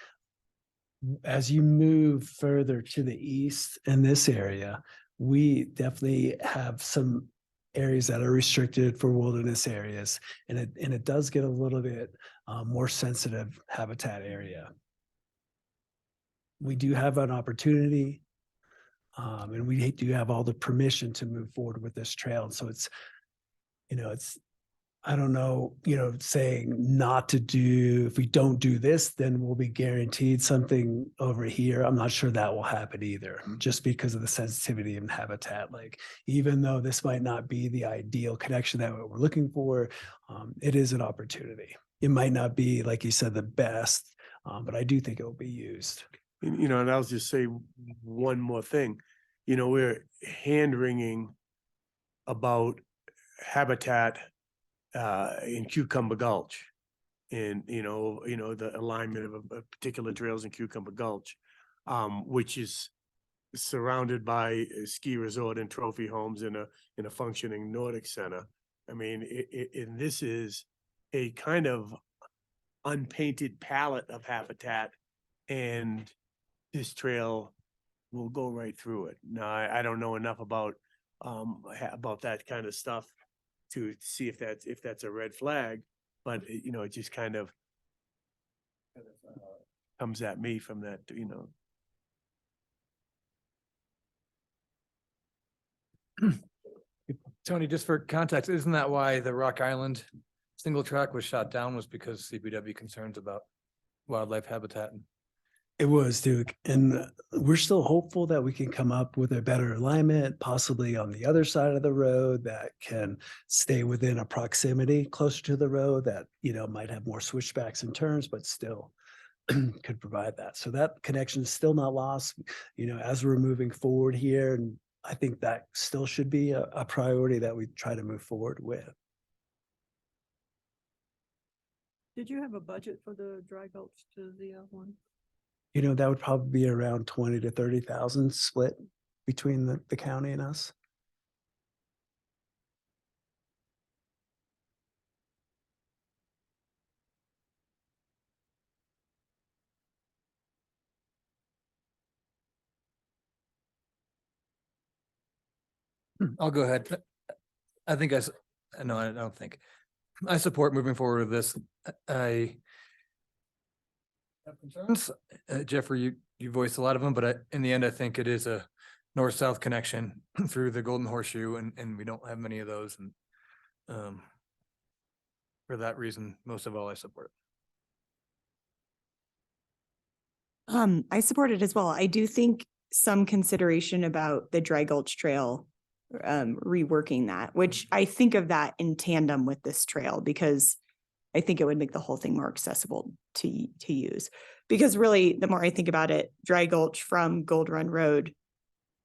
as you move further to the east in this area, we definitely have some areas that are restricted for wilderness areas, and it does get a little bit more sensitive habitat area. We do have an opportunity, and we do have all the permission to move forward with this trail. And so it's I don't know, saying not to do, if we don't do this, then we'll be guaranteed something over here. I'm not sure that will happen either, just because of the sensitivity and habitat. Like, even though this might not be the ideal connection that we're looking for, it is an opportunity. It might not be, like you said, the best, but I do think it will be used. And I'll just say one more thing. We're hand-wringing about habitat in Cucumber Gulch, and the alignment of a particular trails in Cucumber Gulch, which is surrounded by a ski resort and trophy homes in a functioning Nordic center. I mean, and this is a kind of unpainted palette of habitat, and this trail will go right through it. Now, I don't know enough about that kind of stuff to see if that's a red flag, but it just kind of comes at me from that, Tony, just for context, isn't that why the Rock Island single track was shot down, was because CPW concerns about wildlife habitat? It was, Duke, and we're still hopeful that we can come up with a better alignment, possibly on the other side of the road that can stay within a proximity closer to the road that, might have more switchbacks and turns, but still could provide that. So that connection is still not lost, as we're moving forward here. And I think that still should be a priority that we try to move forward with. Did you have a budget for the Dry Gulch to the one? That would probably be around 20 to 30,000 split between the county and us. I'll go ahead. I think no, I don't think. I support moving forward with this. I have concerns. Jeffrey, you voiced a lot of them, but in the end, I think it is a north-south connection through the Golden Horseshoe, and we don't have many of those. And for that reason, most of all, I support it. I support it as well. I do think some consideration about the Dry Gulch Trail, reworking that, which I think of that in tandem with this trail, because I think it would make the whole thing more accessible to use. Because really, the more I think about it, Dry Gulch from Gold Run Road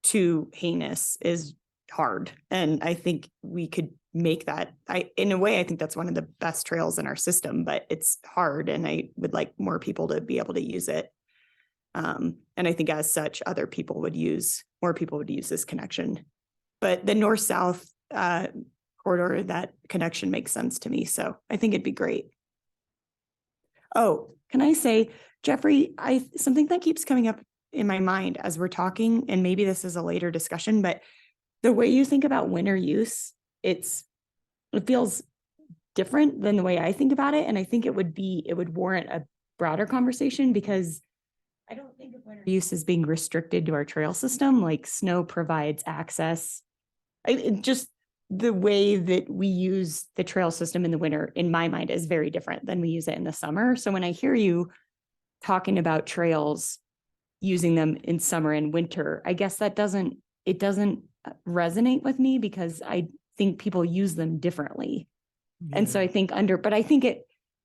to Heinous is hard. And I think we could make that, in a way, I think that's one of the best trails in our system, but it's hard. And I would like more people to be able to use it. And I think as such, more people would use this connection. But the north-south corridor, that connection makes sense to me. So I think it'd be great. Oh, can I say, Jeffrey, something that keeps coming up in my mind as we're talking, and maybe this is a later discussion, but the way you think about winter use, it feels different than the way I think about it. And I think it would warrant a broader conversation, because I don't think of winter use as being restricted to our trail system. Like snow provides access. Just the way that we use the trail system in the winter, in my mind, is very different than we use it in the summer. So when I hear you talking about trails, using them in summer and winter, I guess it doesn't resonate with me, because I think people use them differently. And so I think but I think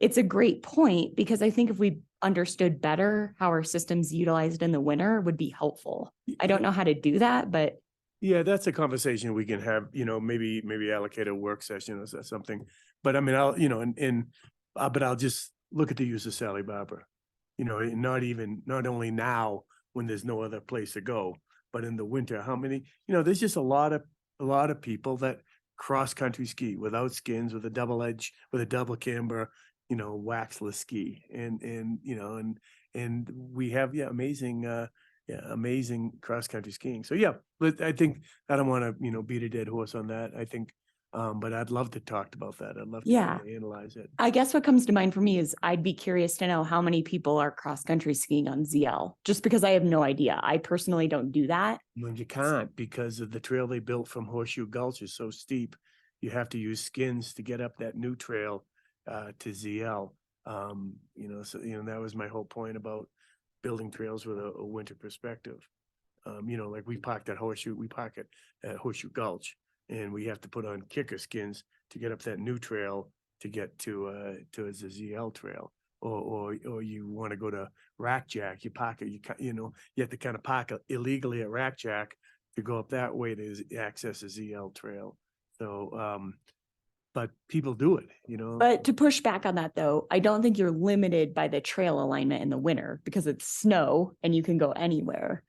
it's a great point, because I think if we understood better how our system's utilized in the winter would be helpful. I don't know how to do that, but Yeah, that's a conversation we can have, maybe allocate a work session or something. But I mean, but I'll just look at the use of Sally Barbara. And not only now when there's no other place to go, but in the winter, how many, there's just a lot of people that cross-country ski without skins, with a double edge, with a double camber, waxless ski. And we have, amazing cross-country skiing. So yeah, I think I don't want to, beat a dead horse on that. I think, but I'd love to talk about that. I'd love to analyze it. I guess what comes to mind for me is I'd be curious to know how many people are cross-country skiing on ZL, just because I have no idea. I personally don't do that. Well, you can't, because of the trail they built from Horseshoe Gulch is so steep. You have to use skins to get up that new trail to ZL. So that was my whole point about building trails with a winter perspective. Like we park at Horseshoe Gulch, and we have to put on kicker skins to get up that new trail to get to the ZL trail. Or you want to go to Rack Jack, you park it, you have to kind of park illegally at Rack Jack to go up that way to access the ZL trail. So, but people do it, But to push back on that, though, I don't think you're limited by the trail alignment in the winter, because it's snow and you can go anywhere.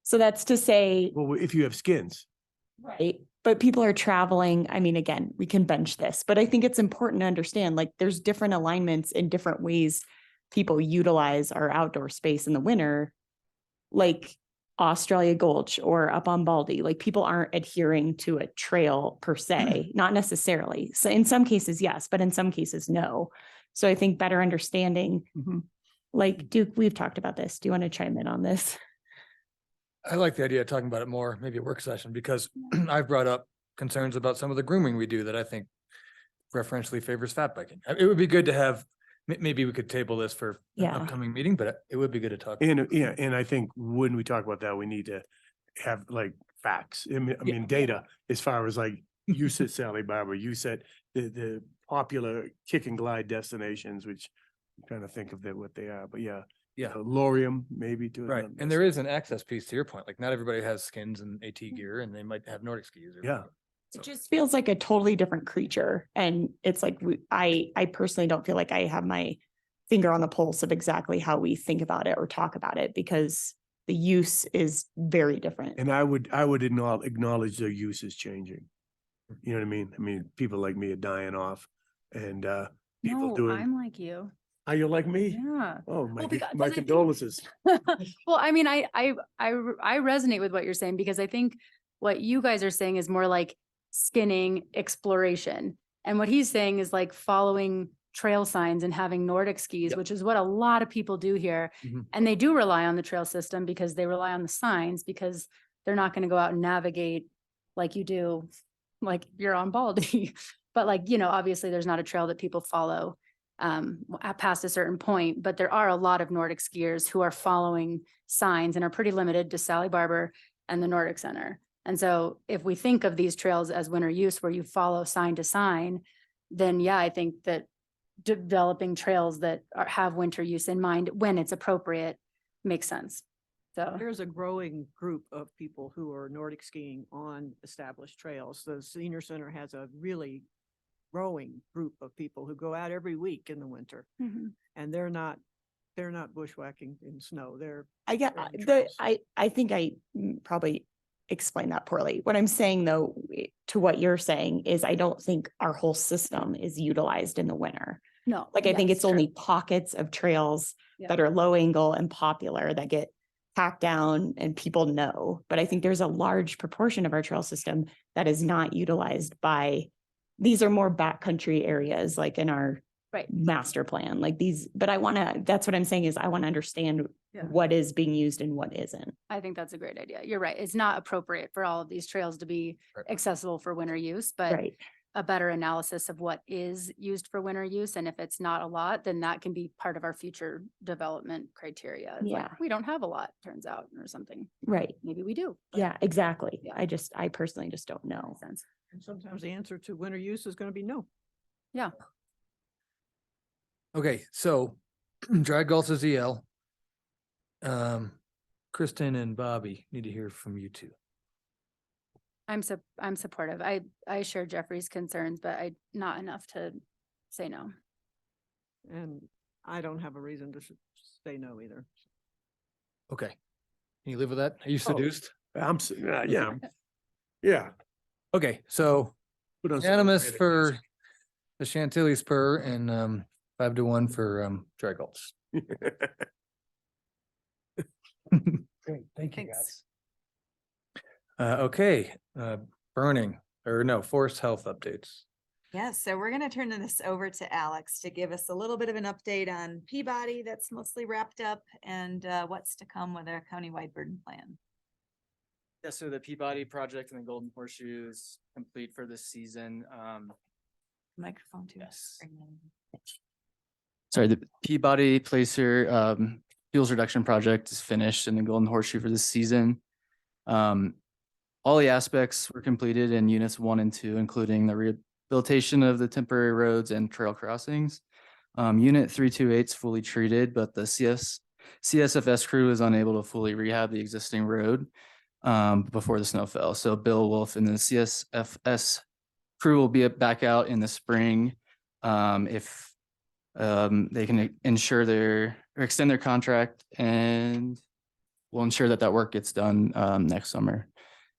So that's to say, Well, if you have skins. right. But people are traveling. I mean, again, we can bench this, but I think it's important to understand, like, there's different alignments in different ways people utilize our outdoor space in the winter, like Australia Gulch or up on Baldy. Like, people aren't adhering to a trail per se, not necessarily. So in some cases, yes, but in some cases, no. So I think better understanding, like Duke, we've talked about this. Do you want to chime in on this? I like the idea of talking about it more, maybe a work session, because I've brought up concerns about some of the grooming we do that I think preferentially favors fat biking. It would be good to have, maybe we could table this for an Yeah. upcoming meeting, but it would be good to talk. And I think when we talk about that, we need to have like facts. I mean, data as far as like you said, Sally Barbara, you said the popular kick and glide destinations, which I'm trying to think of what they are, but yeah. Lorium maybe too. Right. And there is an access piece to your point. Like, not everybody has skins and AT gear, and they might have Nordic skis. Yeah. It just feels like a totally different creature. And it's like, I personally don't feel like I have my finger on the pulse of exactly how we think about it or talk about it, because the use is very different. And I would acknowledge their use is changing. You know what I mean? I mean, people like me are dying off, and people No, doing. I'm like you. Are you like me? Yeah. Oh, Well, because my I think- condolences. Well, I mean, I resonate with what you're saying, because I think what you guys are saying is more like skinning exploration. And what he's saying is like following trail signs and having Nordic skis, Yep. which is what a lot of people do here. Mhm. And they do rely on the trail system because they rely on the signs, because they're not going to go out and navigate like you do, like you're on Baldy. But like, obviously there's not a trail that people follow past a certain point, but there are a lot of Nordic skiers who are following signs and are pretty limited to Sally Barber and the Nordic Center. And so if we think of these trails as winter use, where you follow sign to sign, then yeah, I think that developing trails that have winter use in mind when it's appropriate makes sense. So There's a growing group of people who are Nordic skiing on established trails. The senior center has a really growing group of people who go out every week in the winter, and they're not bushwhacking in snow. I get Very the, trails. I think I probably explained that poorly. What I'm saying though, to what you're saying, is I don't think our whole system is utilized in the winter. No. Like, I think yes, it's only pockets of trails Yeah. that are low angle and popular that get packed down and people know. But I think there's a large proportion of our trail system that is not utilized by, these are more backcountry areas, like in our Right. master plan, like these, but I want to, that's what I'm saying is I want to understand Yeah. what is being used and what isn't. I think that's a great idea. You're right. It's not appropriate for all of these trails to be Right. accessible for winter use, but Right. a better analysis of what is used for winter use. And if it's not a lot, then that can be part of our future development criteria. It's like, Yeah. we don't have a lot, turns out, or something. Right. Maybe we do. but Yeah, exactly. Yeah. I personally just don't know. makes sense. And sometimes the answer to winter use is going to be no. Yeah. Okay, so dry gulch is EL. Kristen and Bobby, need to hear from you two. I'm supportive. I share Jeffrey's concerns, but not enough to say no. And I don't have a reason to say no either. Okay. Can you live with that? Are you Oh. seduced? Yeah. Yeah. Okay, so Put on some unanimous romantic for music. the Chantilly spur and 5-1 for dry gulch. Great, thank you, Thanks. guys. Okay, burning or no, forest health updates. Yeah, so we're gonna turn this over to Alex to give us a little bit of an update on Peabody that's mostly wrapped up and what's to come with our countywide burden plan. Yeah, so the Peabody project and the Golden Horseshoe is complete for this season. Microphone too. Yes. Bring that in. Sorry, the Peabody Placer fuels reduction project is finished in the Golden Horseshoe for this season. All the aspects were completed in units 1 and 2, including the rehabilitation of the temporary roads and trail crossings. Unit 328 is fully treated, but the CSFS crew is unable to fully rehab the existing road before the snow fell. So Bill Wolf and the CSFS crew will be back out in the spring if they can ensure or extend their contract, and we'll ensure that work gets done next summer.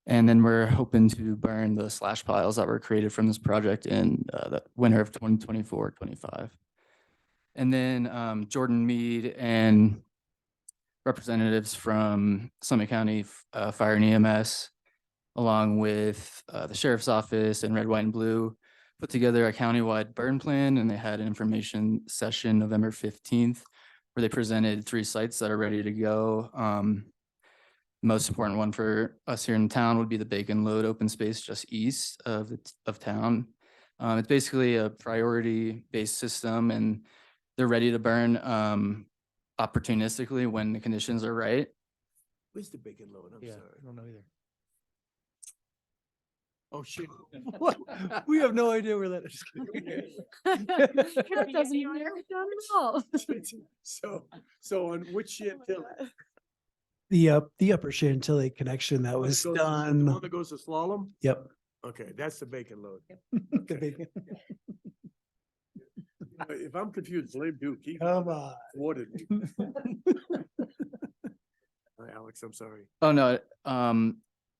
And then we're hoping to burn the slash piles that were created from this project in the winter of 2024-25. And then Jordan Mead and representatives from Summit County Fire and EMS, along with the Sheriff's Office and Red, White, and Blue, put together a countywide burn plan, and they had an information session November 15th, where they presented 3 sites that are ready to go. Most important one for us here in town would be the Bacon Load open space just east of town. It's basically a priority-based system, and they're ready to burn opportunistically when the conditions are right. Where's the bacon load? I'm sorry. I don't know either. Oh, shit. What? We have no idea where that is. That doesn't even narrow it down at all. So on which Chantilly? The upper Chantilly connection that was The one done. that goes to slalom? Yep. Okay, that's the bacon load. The big- If I'm confused, blame Duke. He Come on. thwarted me. Hi, Alex, I'm sorry. Oh, no.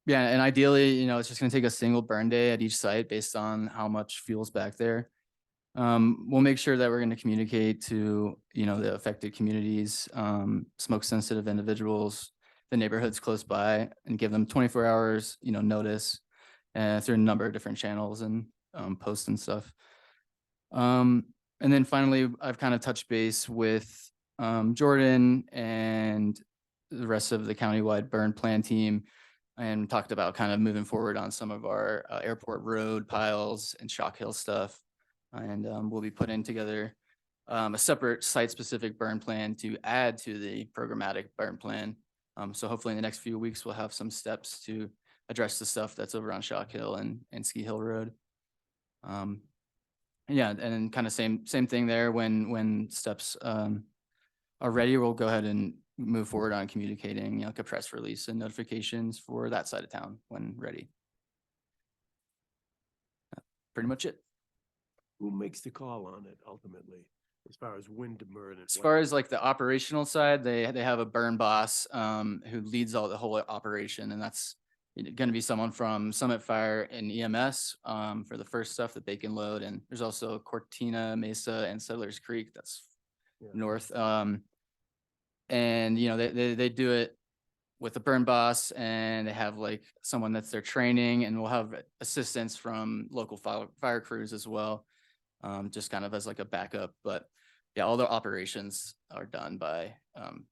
Yeah, and ideally, it's just gonna take a single burn day at each site based on how much fuel's back there. We'll make sure that we're gonna communicate to, the affected communities, smoke sensitive individuals, the neighborhoods close by, and give them 24 hours, notice through a number of different channels and posts and stuff. And then finally, I've kind of touched base with Jordan and the rest of the countywide burn plan team, and talked about kind of moving forward on some of our airport road piles and Shock Hill stuff. And we'll be putting together a separate site-specific burn plan to add to the programmatic burn plan. So hopefully in the next few weeks, we'll have some steps to address the stuff that's over on Shock Hill and Ski Hill Road. Yeah, and then kind of same thing there. When steps are ready, we'll go ahead and move forward on communicating, like a press release and notifications for that side of town when ready. Pretty much it. Who makes the call on it ultimately, as far as when to burn? As far as like the operational side, they have a burn boss who leads the whole operation, and that's going to be someone from Summit Fire and EMS for the first stuff that they can load. And there's also Cortina, Mesa, and Settlers Creek. That's north. And they do it with the burn boss, and they have like someone that's their training, and we'll have assistance from local fire crews as well, just kind of as like a backup. But yeah, all the operations are done by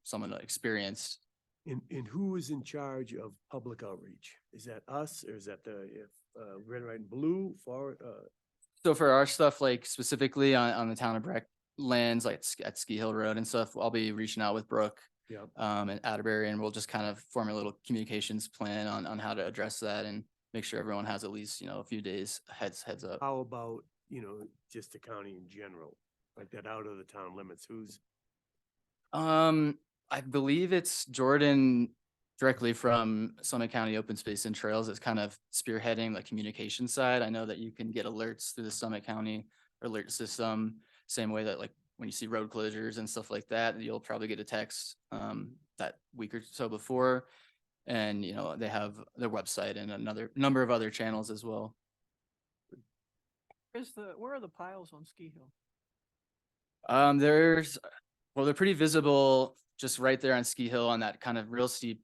someone experienced. And who is in charge of public outreach? Is that us, or is that the red, white, and blue for? So for our stuff, like specifically on the town of Breck lands, like at Ski Hill Road and stuff, I'll be reaching out with Brooke Yep. and Atterbury, and we'll just kind of form a little communications plan on how to address that and make sure everyone has at least, a few days heads up. How about, just the county in general, like that out of the town limits? Who's? I believe it's Jordan directly from Summit County Open Space and Trails is kind of spearheading the communication side. I know that you can get alerts through the Summit County alert system, same way that like when you see road closures and stuff like that, you'll probably get a text that week or so before. And, they have their website and another number of other channels as well. Where are the piles on Ski Hill? They're pretty visible just right there on Ski Hill on that kind of real steep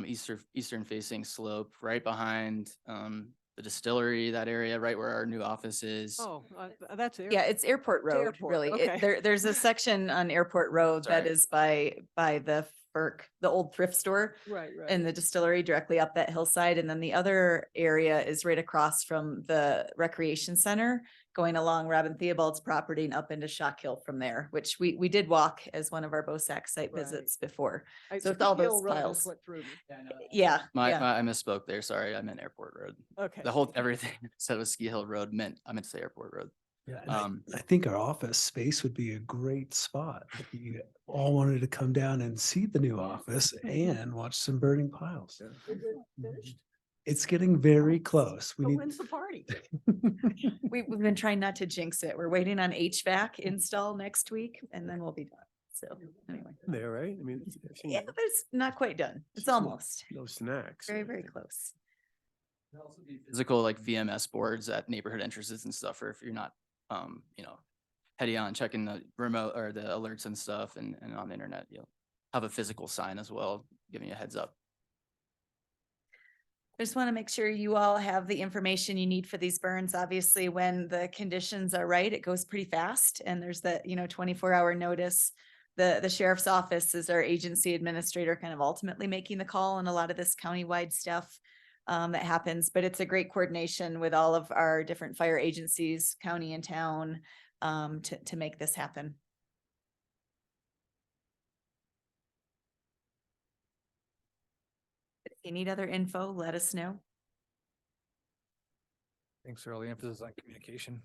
eastern facing slope right behind the distillery, that area right where our new office is. Oh, that's it. Yeah, it's Airport Road, Airport, really. okay. There's a section on Airport Road that Sorry. is by the FERC, the old thrift store. Right, right. And the distillery directly up that hillside. And then the other area is right across from the recreation center, going along Robin Theobald's property and up into Shock Hill from there, which we did walk as one of our BOSAC site Right. visits before. I- So it's Ski all Hill those Road is piles. what threw me. Yeah, I yeah. misspoke there. Sorry, I meant Airport Road. Okay. The whole everything said was Ski Hill Road I meant to say Airport Road. Yeah, and Um, I think our office space would be a great spot. If you all wanted to come down and see the new office and watch some burning piles. Finished? It's getting very close. We So need. when's the party? We've been trying not to jinx it. We're waiting on HVAC install next week and then we'll be done. So anyway, There, right? I mean, yeah, but it's not quite done. It's almost no snacks. very, very close. Physical like VMS boards at neighborhood entrances and stuff, or if you're not, heading on checking the remote or the alerts and stuff and on the internet, you'll have a physical sign as well, giving you a heads up. I just want to make sure you all have the information you need for these burns. Obviously, when the conditions are right, it goes pretty fast and there's that, 24-hour notice. The sheriff's office is our agency administrator kind of ultimately making the call on a lot of this countywide stuff that happens, but it's a great coordination with all of our different fire agencies, county and town, to make this happen. If you need other info, let us know. Thanks for all the emphasis on communication.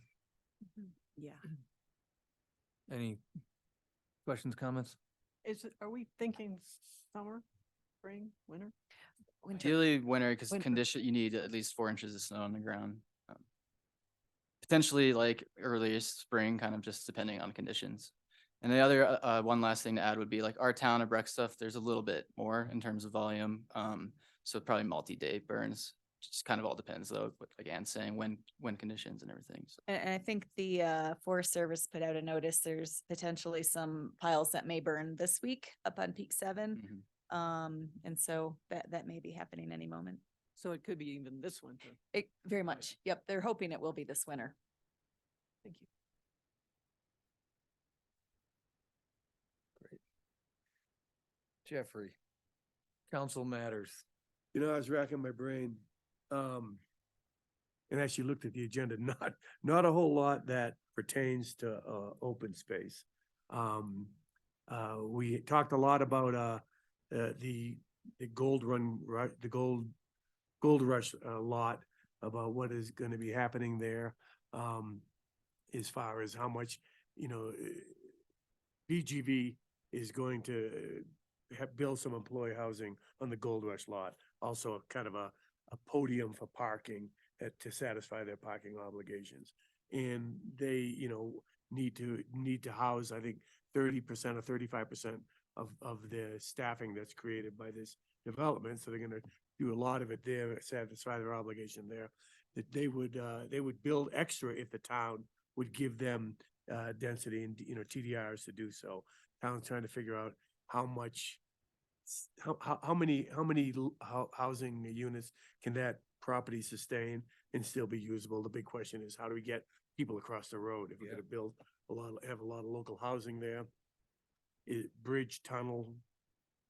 Yeah. Any questions, comments? Are we thinking summer, spring, winter? Winter. Ideally winter, because Winter. condition, you need at least 4 inches of snow on the ground. Potentially like earliest spring, kind of just depending on conditions. And the other, one last thing to add would be like our town of Breck stuff, there's a little bit more in terms of volume. So probably multi-day burns, just kind of all depends though, like Anne's saying, when conditions and everything. So. And I think the Forest Service put out a notice, there's potentially some piles that may burn this week up on Peak 7. Mhm. And so that may be happening any moment. So it could be even this winter. It very much. Yep. They're hoping it will be this winter. Thank you. Jeffrey, council matters. I was racking my brain. And actually looked at the agenda, not a whole lot that pertains to open space. We talked a lot about the gold rush lot, about what is going to be happening there, as far as how much, BGV is going to build some employee housing on the Gold Rush lot. Also kind of a podium for parking to satisfy their parking obligations. And they, need to house, I think, 30% or 35% of the staffing that's created by this development. So they're gonna do a lot of it there, satisfy their obligation there. That they would build extra if the town would give them density and, you know, TDRs to do so. Town's trying to figure out how much, how many housing units can that property sustain and still be usable? The big question is, how do we get people across the road? If we're gonna build have a lot of local housing there, bridge, tunnel,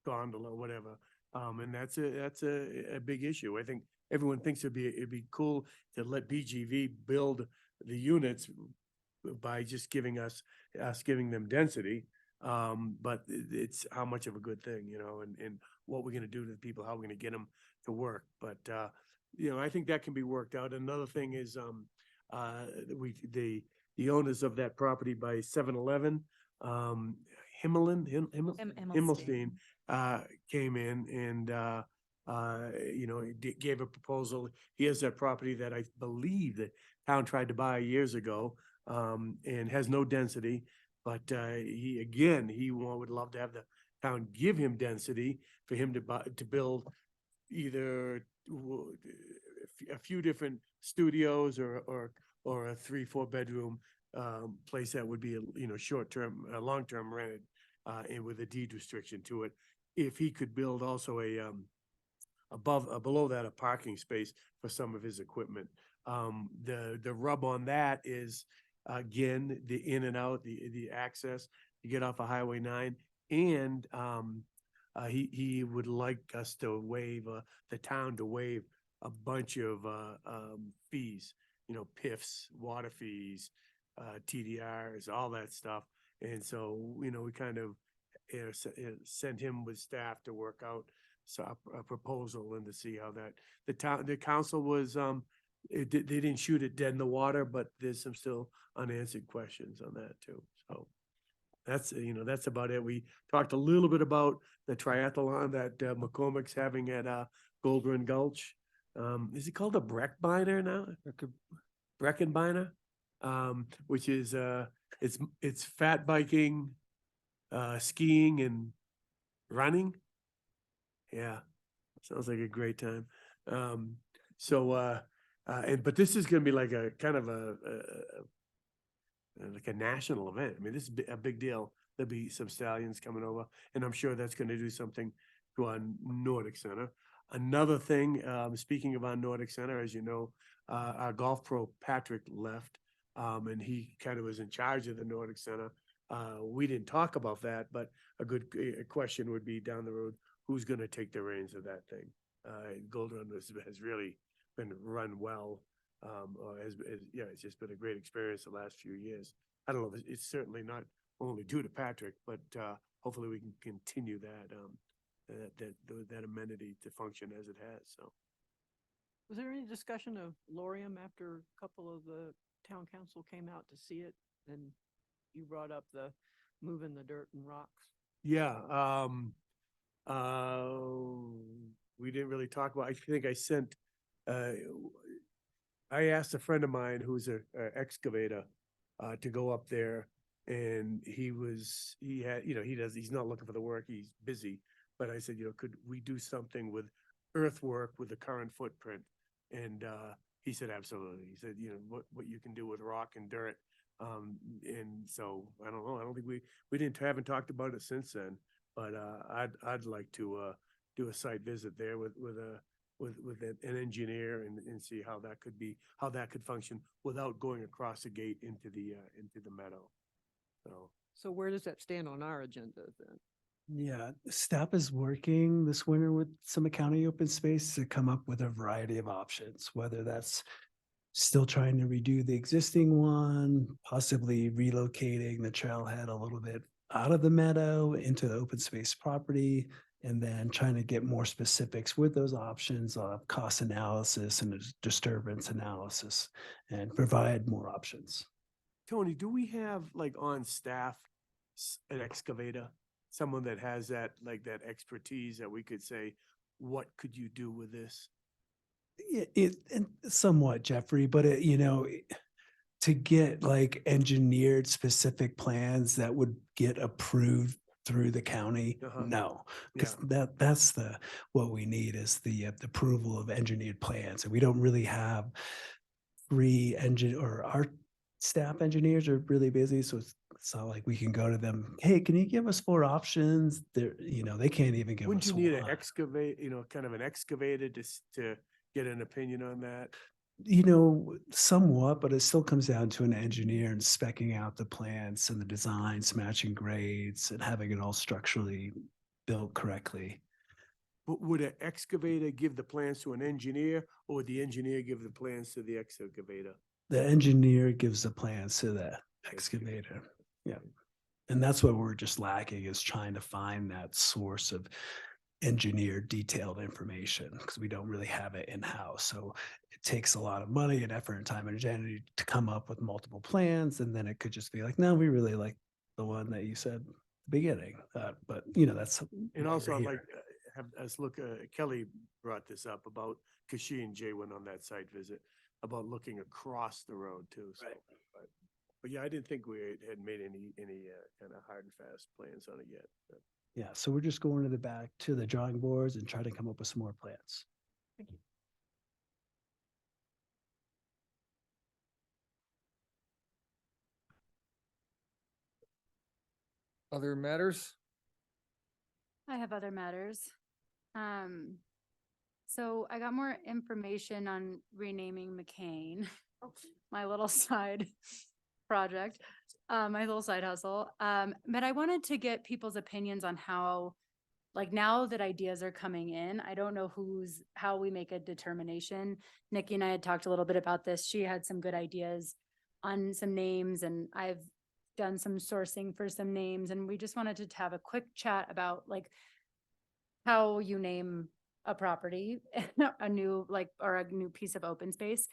gondola, whatever. And that's a big issue. I think everyone thinks it'd be cool to let BGV build the units by just giving them density. But it's how much of a good thing, you know, and what we're gonna do to the people, how we're gonna get them to work. But, you know, I think that can be worked out. Another thing is, the owners of that property by 7-Eleven, Himmelstein, came in and, you know, gave a proposal. He has that property that I believe the town tried to buy years ago, and has no density. But he would love to have the town give him density for him to build either a few different studios or a 3-4 bedroom place that would be, you know, short-term, long-term rented, and with a deed restriction to it. If he could build also below that, a parking space for some of his equipment. The rub on that is, again, the in and out, the access, you get off of Highway 9. And he would like us to waive, the town to waive a bunch of fees, you know, PIFs, water fees, TDRs, all that stuff. And so, you know, we kind of sent him with staff to work out a proposal and to see how that, the council was, they didn't shoot it dead in the water, but there's some still unanswered questions on that too. So that's, you know, that's about it. We talked a little bit about the triathlon that McCormick's having at Goldrun Gulch. Is it called a Breckbiner now? Breckenbiner, which is it's fat biking, skiing and running. Yeah, sounds like a great time. But this is gonna be like a kind of like a national event. I mean, this is a big deal. There'll be some stallions coming over, and I'm sure that's gonna do something to our Nordic Center. Another thing, speaking of our Nordic Center, as you know, our golf pro Patrick left, and he kind of was in charge of the Nordic Center. We didn't talk about that, but a good question would be down the road, who's gonna take the reins of that thing? Gold Run has really been run well. It's just been a great experience the last few years. I don't know, it's certainly not only due to Patrick, but hopefully we can continue that amenity to function as it has, so. Was there any discussion of Lorium after a couple of the town council came out to see it? And you brought up the moving the dirt and rocks. Yeah, we didn't really talk about, I think I sent, I asked a friend of mine who's a excavator, to go up there, and he's not looking for the work, he's busy. But I said, you know, could we do something with earthwork with the current footprint? And he said, absolutely. He said, you know, what you can do with rock and dirt. And so I don't know. I don't think we haven't talked about it since then. But I'd like to do a site visit there with an engineer and see how that could function without going across the gate into the meadow. So where does that stand on our agenda then? Yeah, staff is working this winter with Summit County Open Space to come up with a variety of options, whether that's still trying to redo the existing one, possibly relocating the trailhead a little bit out of the meadow into the open space property, and then trying to get more specifics with those options of cost analysis and disturbance analysis and provide more options. Tony, do we have like on staff an excavator? Someone that has that expertise that we could say, what could you do with this? And somewhat, Jeffrey, but to get like engineered specific plans that would get approved through the county? Uh-huh. No, because Yeah. that's what we need is the approval of engineered plans. And we don't really have or our staff engineers are really busy. So it's not like we can go to them, hey, can you give us 4 options? They're, they can't even give Wouldn't us you need an one. excavate, kind of an excavator to get an opinion on that? Somewhat, but it still comes down to an engineer and specking out the plans and the designs, matching grades and having it all structurally built correctly. But would an excavator give the plans to an engineer, or would the engineer give the plans to the excavator? The engineer gives the plans to the excavator. Yeah. And that's what we're just lacking, is trying to find that source of engineered detailed information, because we don't really have it in-house. So it takes a lot of money and effort and time and energy to come up with multiple plans. And then it could just be like, no, we really like the one that you said at the beginning. But that's. And why also, we're I'd here. like to have us look, Kelly brought this up about, because she and Jay went on that site visit, about looking across the road too. So, Right. but yeah, I didn't think we had made any kind of hard and fast plans on it yet. But Yeah, so we're just going to the back to the drawing boards and trying to come up with some more plans. Other matters? I have other matters. So I got more information on renaming McCain, my little side project, my little side hustle. But I wanted to get people's opinions on how, like, now that ideas are coming in, I don't know how we make a determination. Nikki and I had talked a little bit about this. She had some good ideas on some names, and I've done some sourcing for some names, and we just wanted to have a quick chat about like how you name a property, a new piece of open space,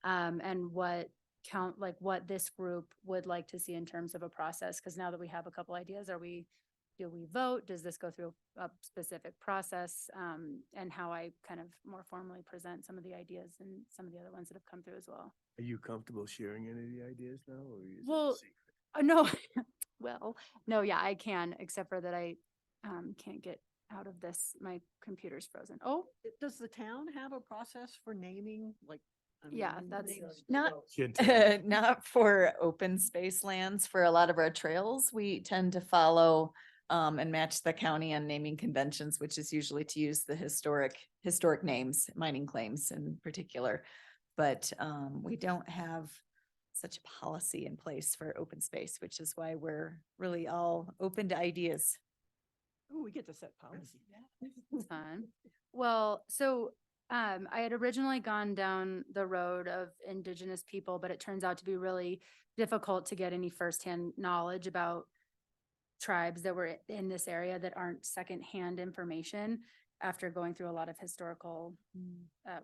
and what this group would like to see in terms of a process. Because now that we have a couple ideas, do we vote? Does this go through a specific process? And how I kind of more formally present some of the ideas and some of the other ones that have come through as well. are you comfortable sharing any of the ideas now, or is it a Well, secret? No, well, no, yeah, I can, except for that I can't get out of this. My computer's frozen. Oh, Does the town have a process for naming, like? I mean, yeah, when that's names- Not, Chantel. not for open space lands. For a lot of our trails, we tend to follow and match the county on naming conventions, which is usually to use the historic names, mining claims in particular. But we don't have such a policy in place for open space, which is why we're really all open to ideas. Oh, we get to set policy. It's fun. Well, so I had originally gone down the road of Indigenous people, but it turns out to be really difficult to get any firsthand knowledge about tribes that were in this area that aren't secondhand information after going through a lot of historical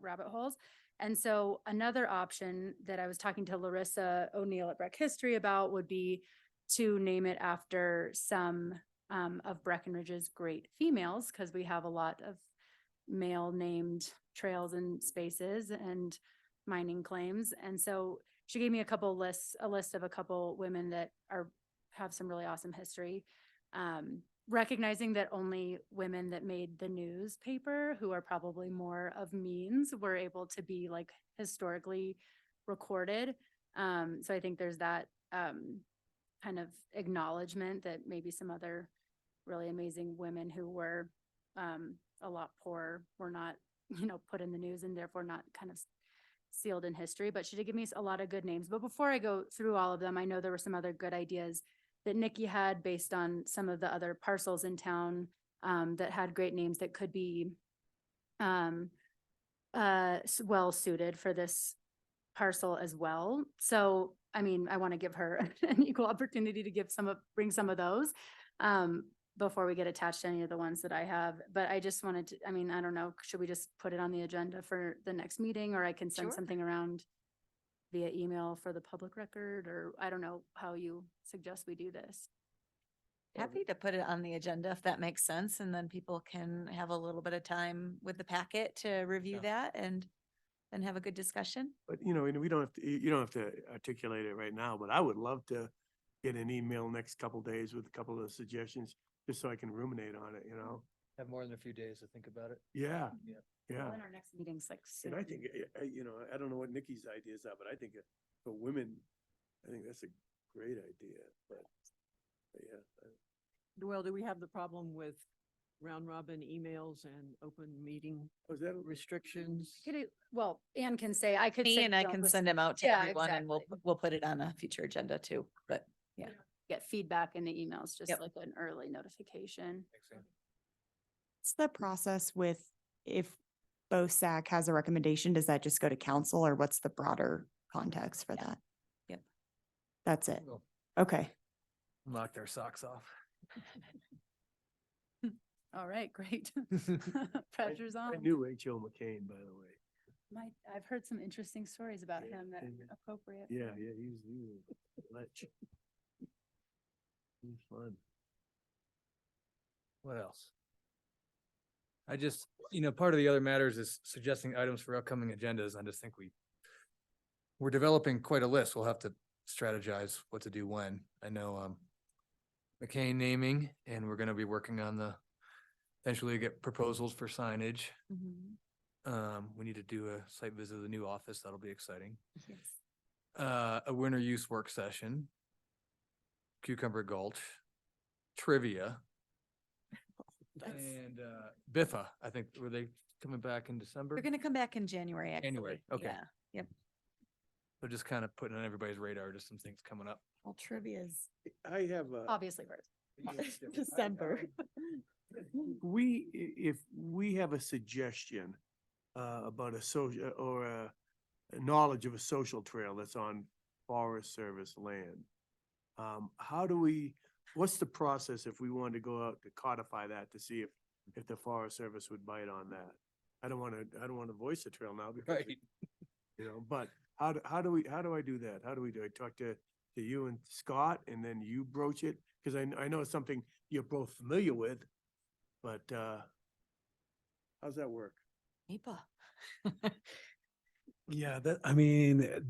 rabbit holes. And so another option that I was talking to Larissa O'Neill at Breck History about would be to name it after some of Breckenridge's great females, because we have a lot of male named trails and spaces and mining claims. And so she gave me a list of a couple women that have some really awesome history. Recognizing that only women that made the newspaper, who are probably more of means, were able to be like historically recorded. So I think there's that kind of acknowledgement that maybe some other really amazing women who were a lot poorer were not, put in the news and therefore not kind of sealed in history. But she did give me a lot of good names. But before I go through all of them, I know there were some other good ideas that Nikki had based on some of the other parcels in town that had great names that could be well suited for this parcel as well. So, I mean, I want to give her an equal opportunity to bring some of those before we get attached to any of the ones that I have. But I just wanted to, I don't know, should we just put it on the agenda for the next meeting, or I can send Sure. something around via email for the public record, or I don't know how you suggest we do this. Happy to put it on the agenda if that makes sense, and then people can have a little bit of time with the packet to review that and have a good discussion. But, and we don't have to, you don't have to articulate it right now, but I would love to get an email next couple days with a couple of suggestions. just so I can ruminate on it, you know? Have more than a few days to think about it. Yeah, Yeah. yeah. Well, and our next meeting's like And I soon. think, you know, I don't know what Nikki's ideas are, but I think for women, I think that's a great idea, but yeah. Well, do we have the problem with round robin emails and open meeting Was that? restrictions? Well, Anne can say, I could Me say. and I don't can res- send them out to Yeah, everyone and exactly. we'll put it on a future agenda too, but yeah. Get feedback in the emails, just Yep. like an early notification. What's the process with if BOSAC has a recommendation, does that just go to council or what's the broader context for that? Yep. That's it. Well, Okay. Knock their socks off. All right, great. Pressure's I on. knew H.O. McCain, by the way. I've heard some interesting stories about Yeah, him that yeah. are appropriate. Yeah, he was a lech. He was fun. What else? I just, part of the other matters is suggesting items for upcoming agendas. I just think we're developing quite a list. We'll have to strategize what to do when. I know, McCain naming, and we're gonna be working on eventually get proposals for signage. We need to do a site visit of the new office. That'll be exciting. A winter use work session. Cucumber Gulch, trivia. And Biffa, I think, were they coming back in December? They're gonna come back in January, actually. January, okay. Yeah. Yep. So just kind of putting on everybody's radar, just some things coming up. Well, trivia's I have a. Obviously first. December. If we have a suggestion about a social or a knowledge of a social trail that's on Forest Service land, what's the process if we wanted to go out to codify that to see if the Forest Service would bite on that? I don't want to voice the trail now because, but how do I do that? How do we do it? Talk to you and Scott and then you broach it? Cause I know it's something you're both familiar with, but, how's that work? NEPA. Yeah,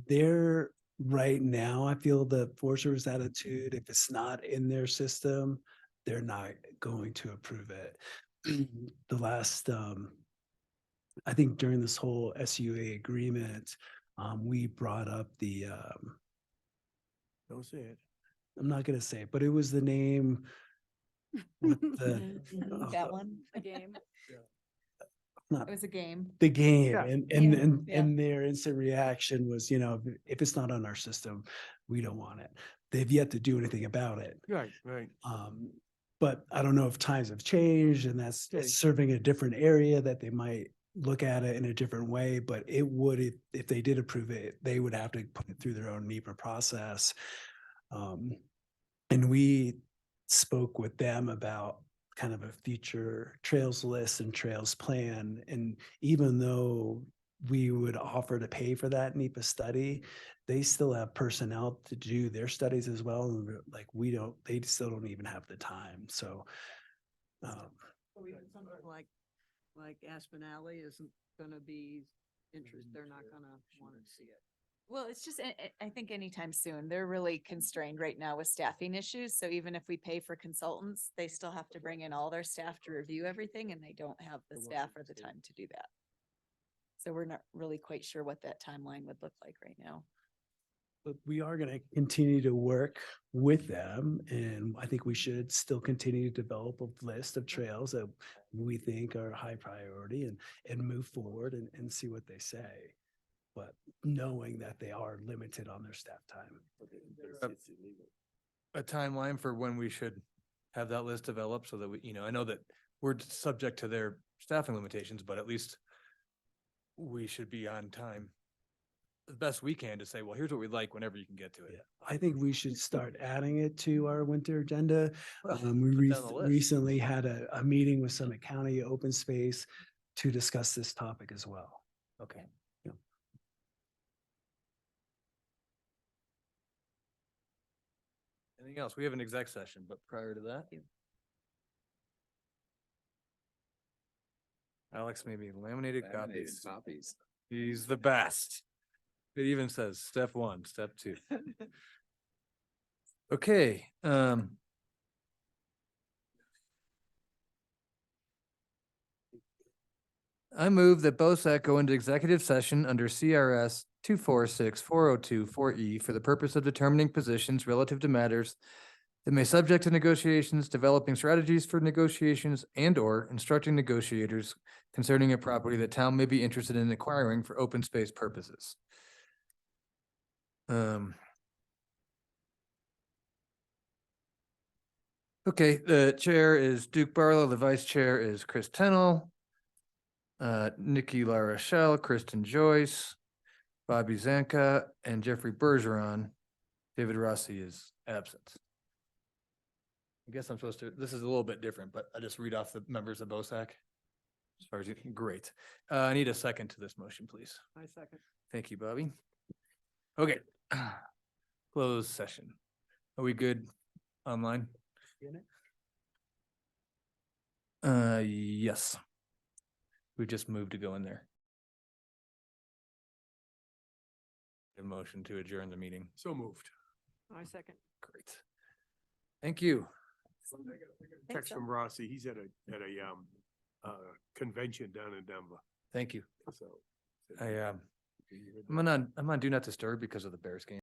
they're right now, I feel the Forest Service attitude, if it's not in their system, they're not going to approve it. The last, I think during this whole SUA agreement, we brought up Don't say it. I'm not gonna say it, but it was the name with the, That one, The game. not it was a game. the game Yeah. and their instant reaction was, if it's not on our system, we don't want it. They've yet to do anything about it. Right, right. But I don't know if times have changed and that's Okay. it's serving a different area that they might look at it in a different way, but it would, if they did approve it, they would have to put it through their own NEPA process. And we spoke with them about kind of a future trails list and trails plan. And even though we would offer to pay for that NEPA study, they still have personnel to do their studies as well. And they still don't even have the time. So, Like Aspen Alley isn't gonna be they're not gonna want to see it. Well, it's just, I think anytime soon, they're really constrained right now with staffing issues. So even if we pay for consultants, they still have to bring in all their staff to review everything and they don't have the staff or the time to do that. So we're not really quite sure what that timeline would look like right now. but we are going to continue to work with them. And I think we should still continue to develop a list of trails that we think are high priority and move forward and see what they say. But knowing that they are limited on their staff time. A timeline for when we should have that list developed so that I know that we're subject to their staffing limitations, but at least we should be on time the best we can to say, well, here's what we'd like whenever you can get to it. Yeah, I think we should start adding it to our winter agenda. Well, We put down the list. recently had a meeting with Summit County Open Space to discuss this topic as well. Okay. Yeah. Anything else? We have an exec session, but prior to that. Alex made me laminated copies. He's the best. It even says step 1, step 2. Okay, I move that BOSAC go into executive session under CRS 246-402-4E for the purpose of determining positions relative to matters that may subject to negotiations, developing strategies for negotiations, and or instructing negotiators concerning a property that town may be interested in acquiring for open space purposes. Okay, the chair is Duke Barlow, the vice chair is Chris Tennell, Nikki LaRochelle, Kristen Joyce, Bobby Zanka, and Jeffrey Bergeron. David Rossi is absent. I guess I'm supposed to, this is a little bit different, but I just read off the members of BOSAC. As far as you, great. I need a second to this motion, please. I second. Thank you, Bobby. Okay. Closed session. Are we good online? Yes. We just moved to go in there. A motion to adjourn the meeting. So moved. I second. Great. Thank you. Text from Rossi. He's at a convention down in Denver. Thank you. So. I'm on do not disturb because of the Bears game.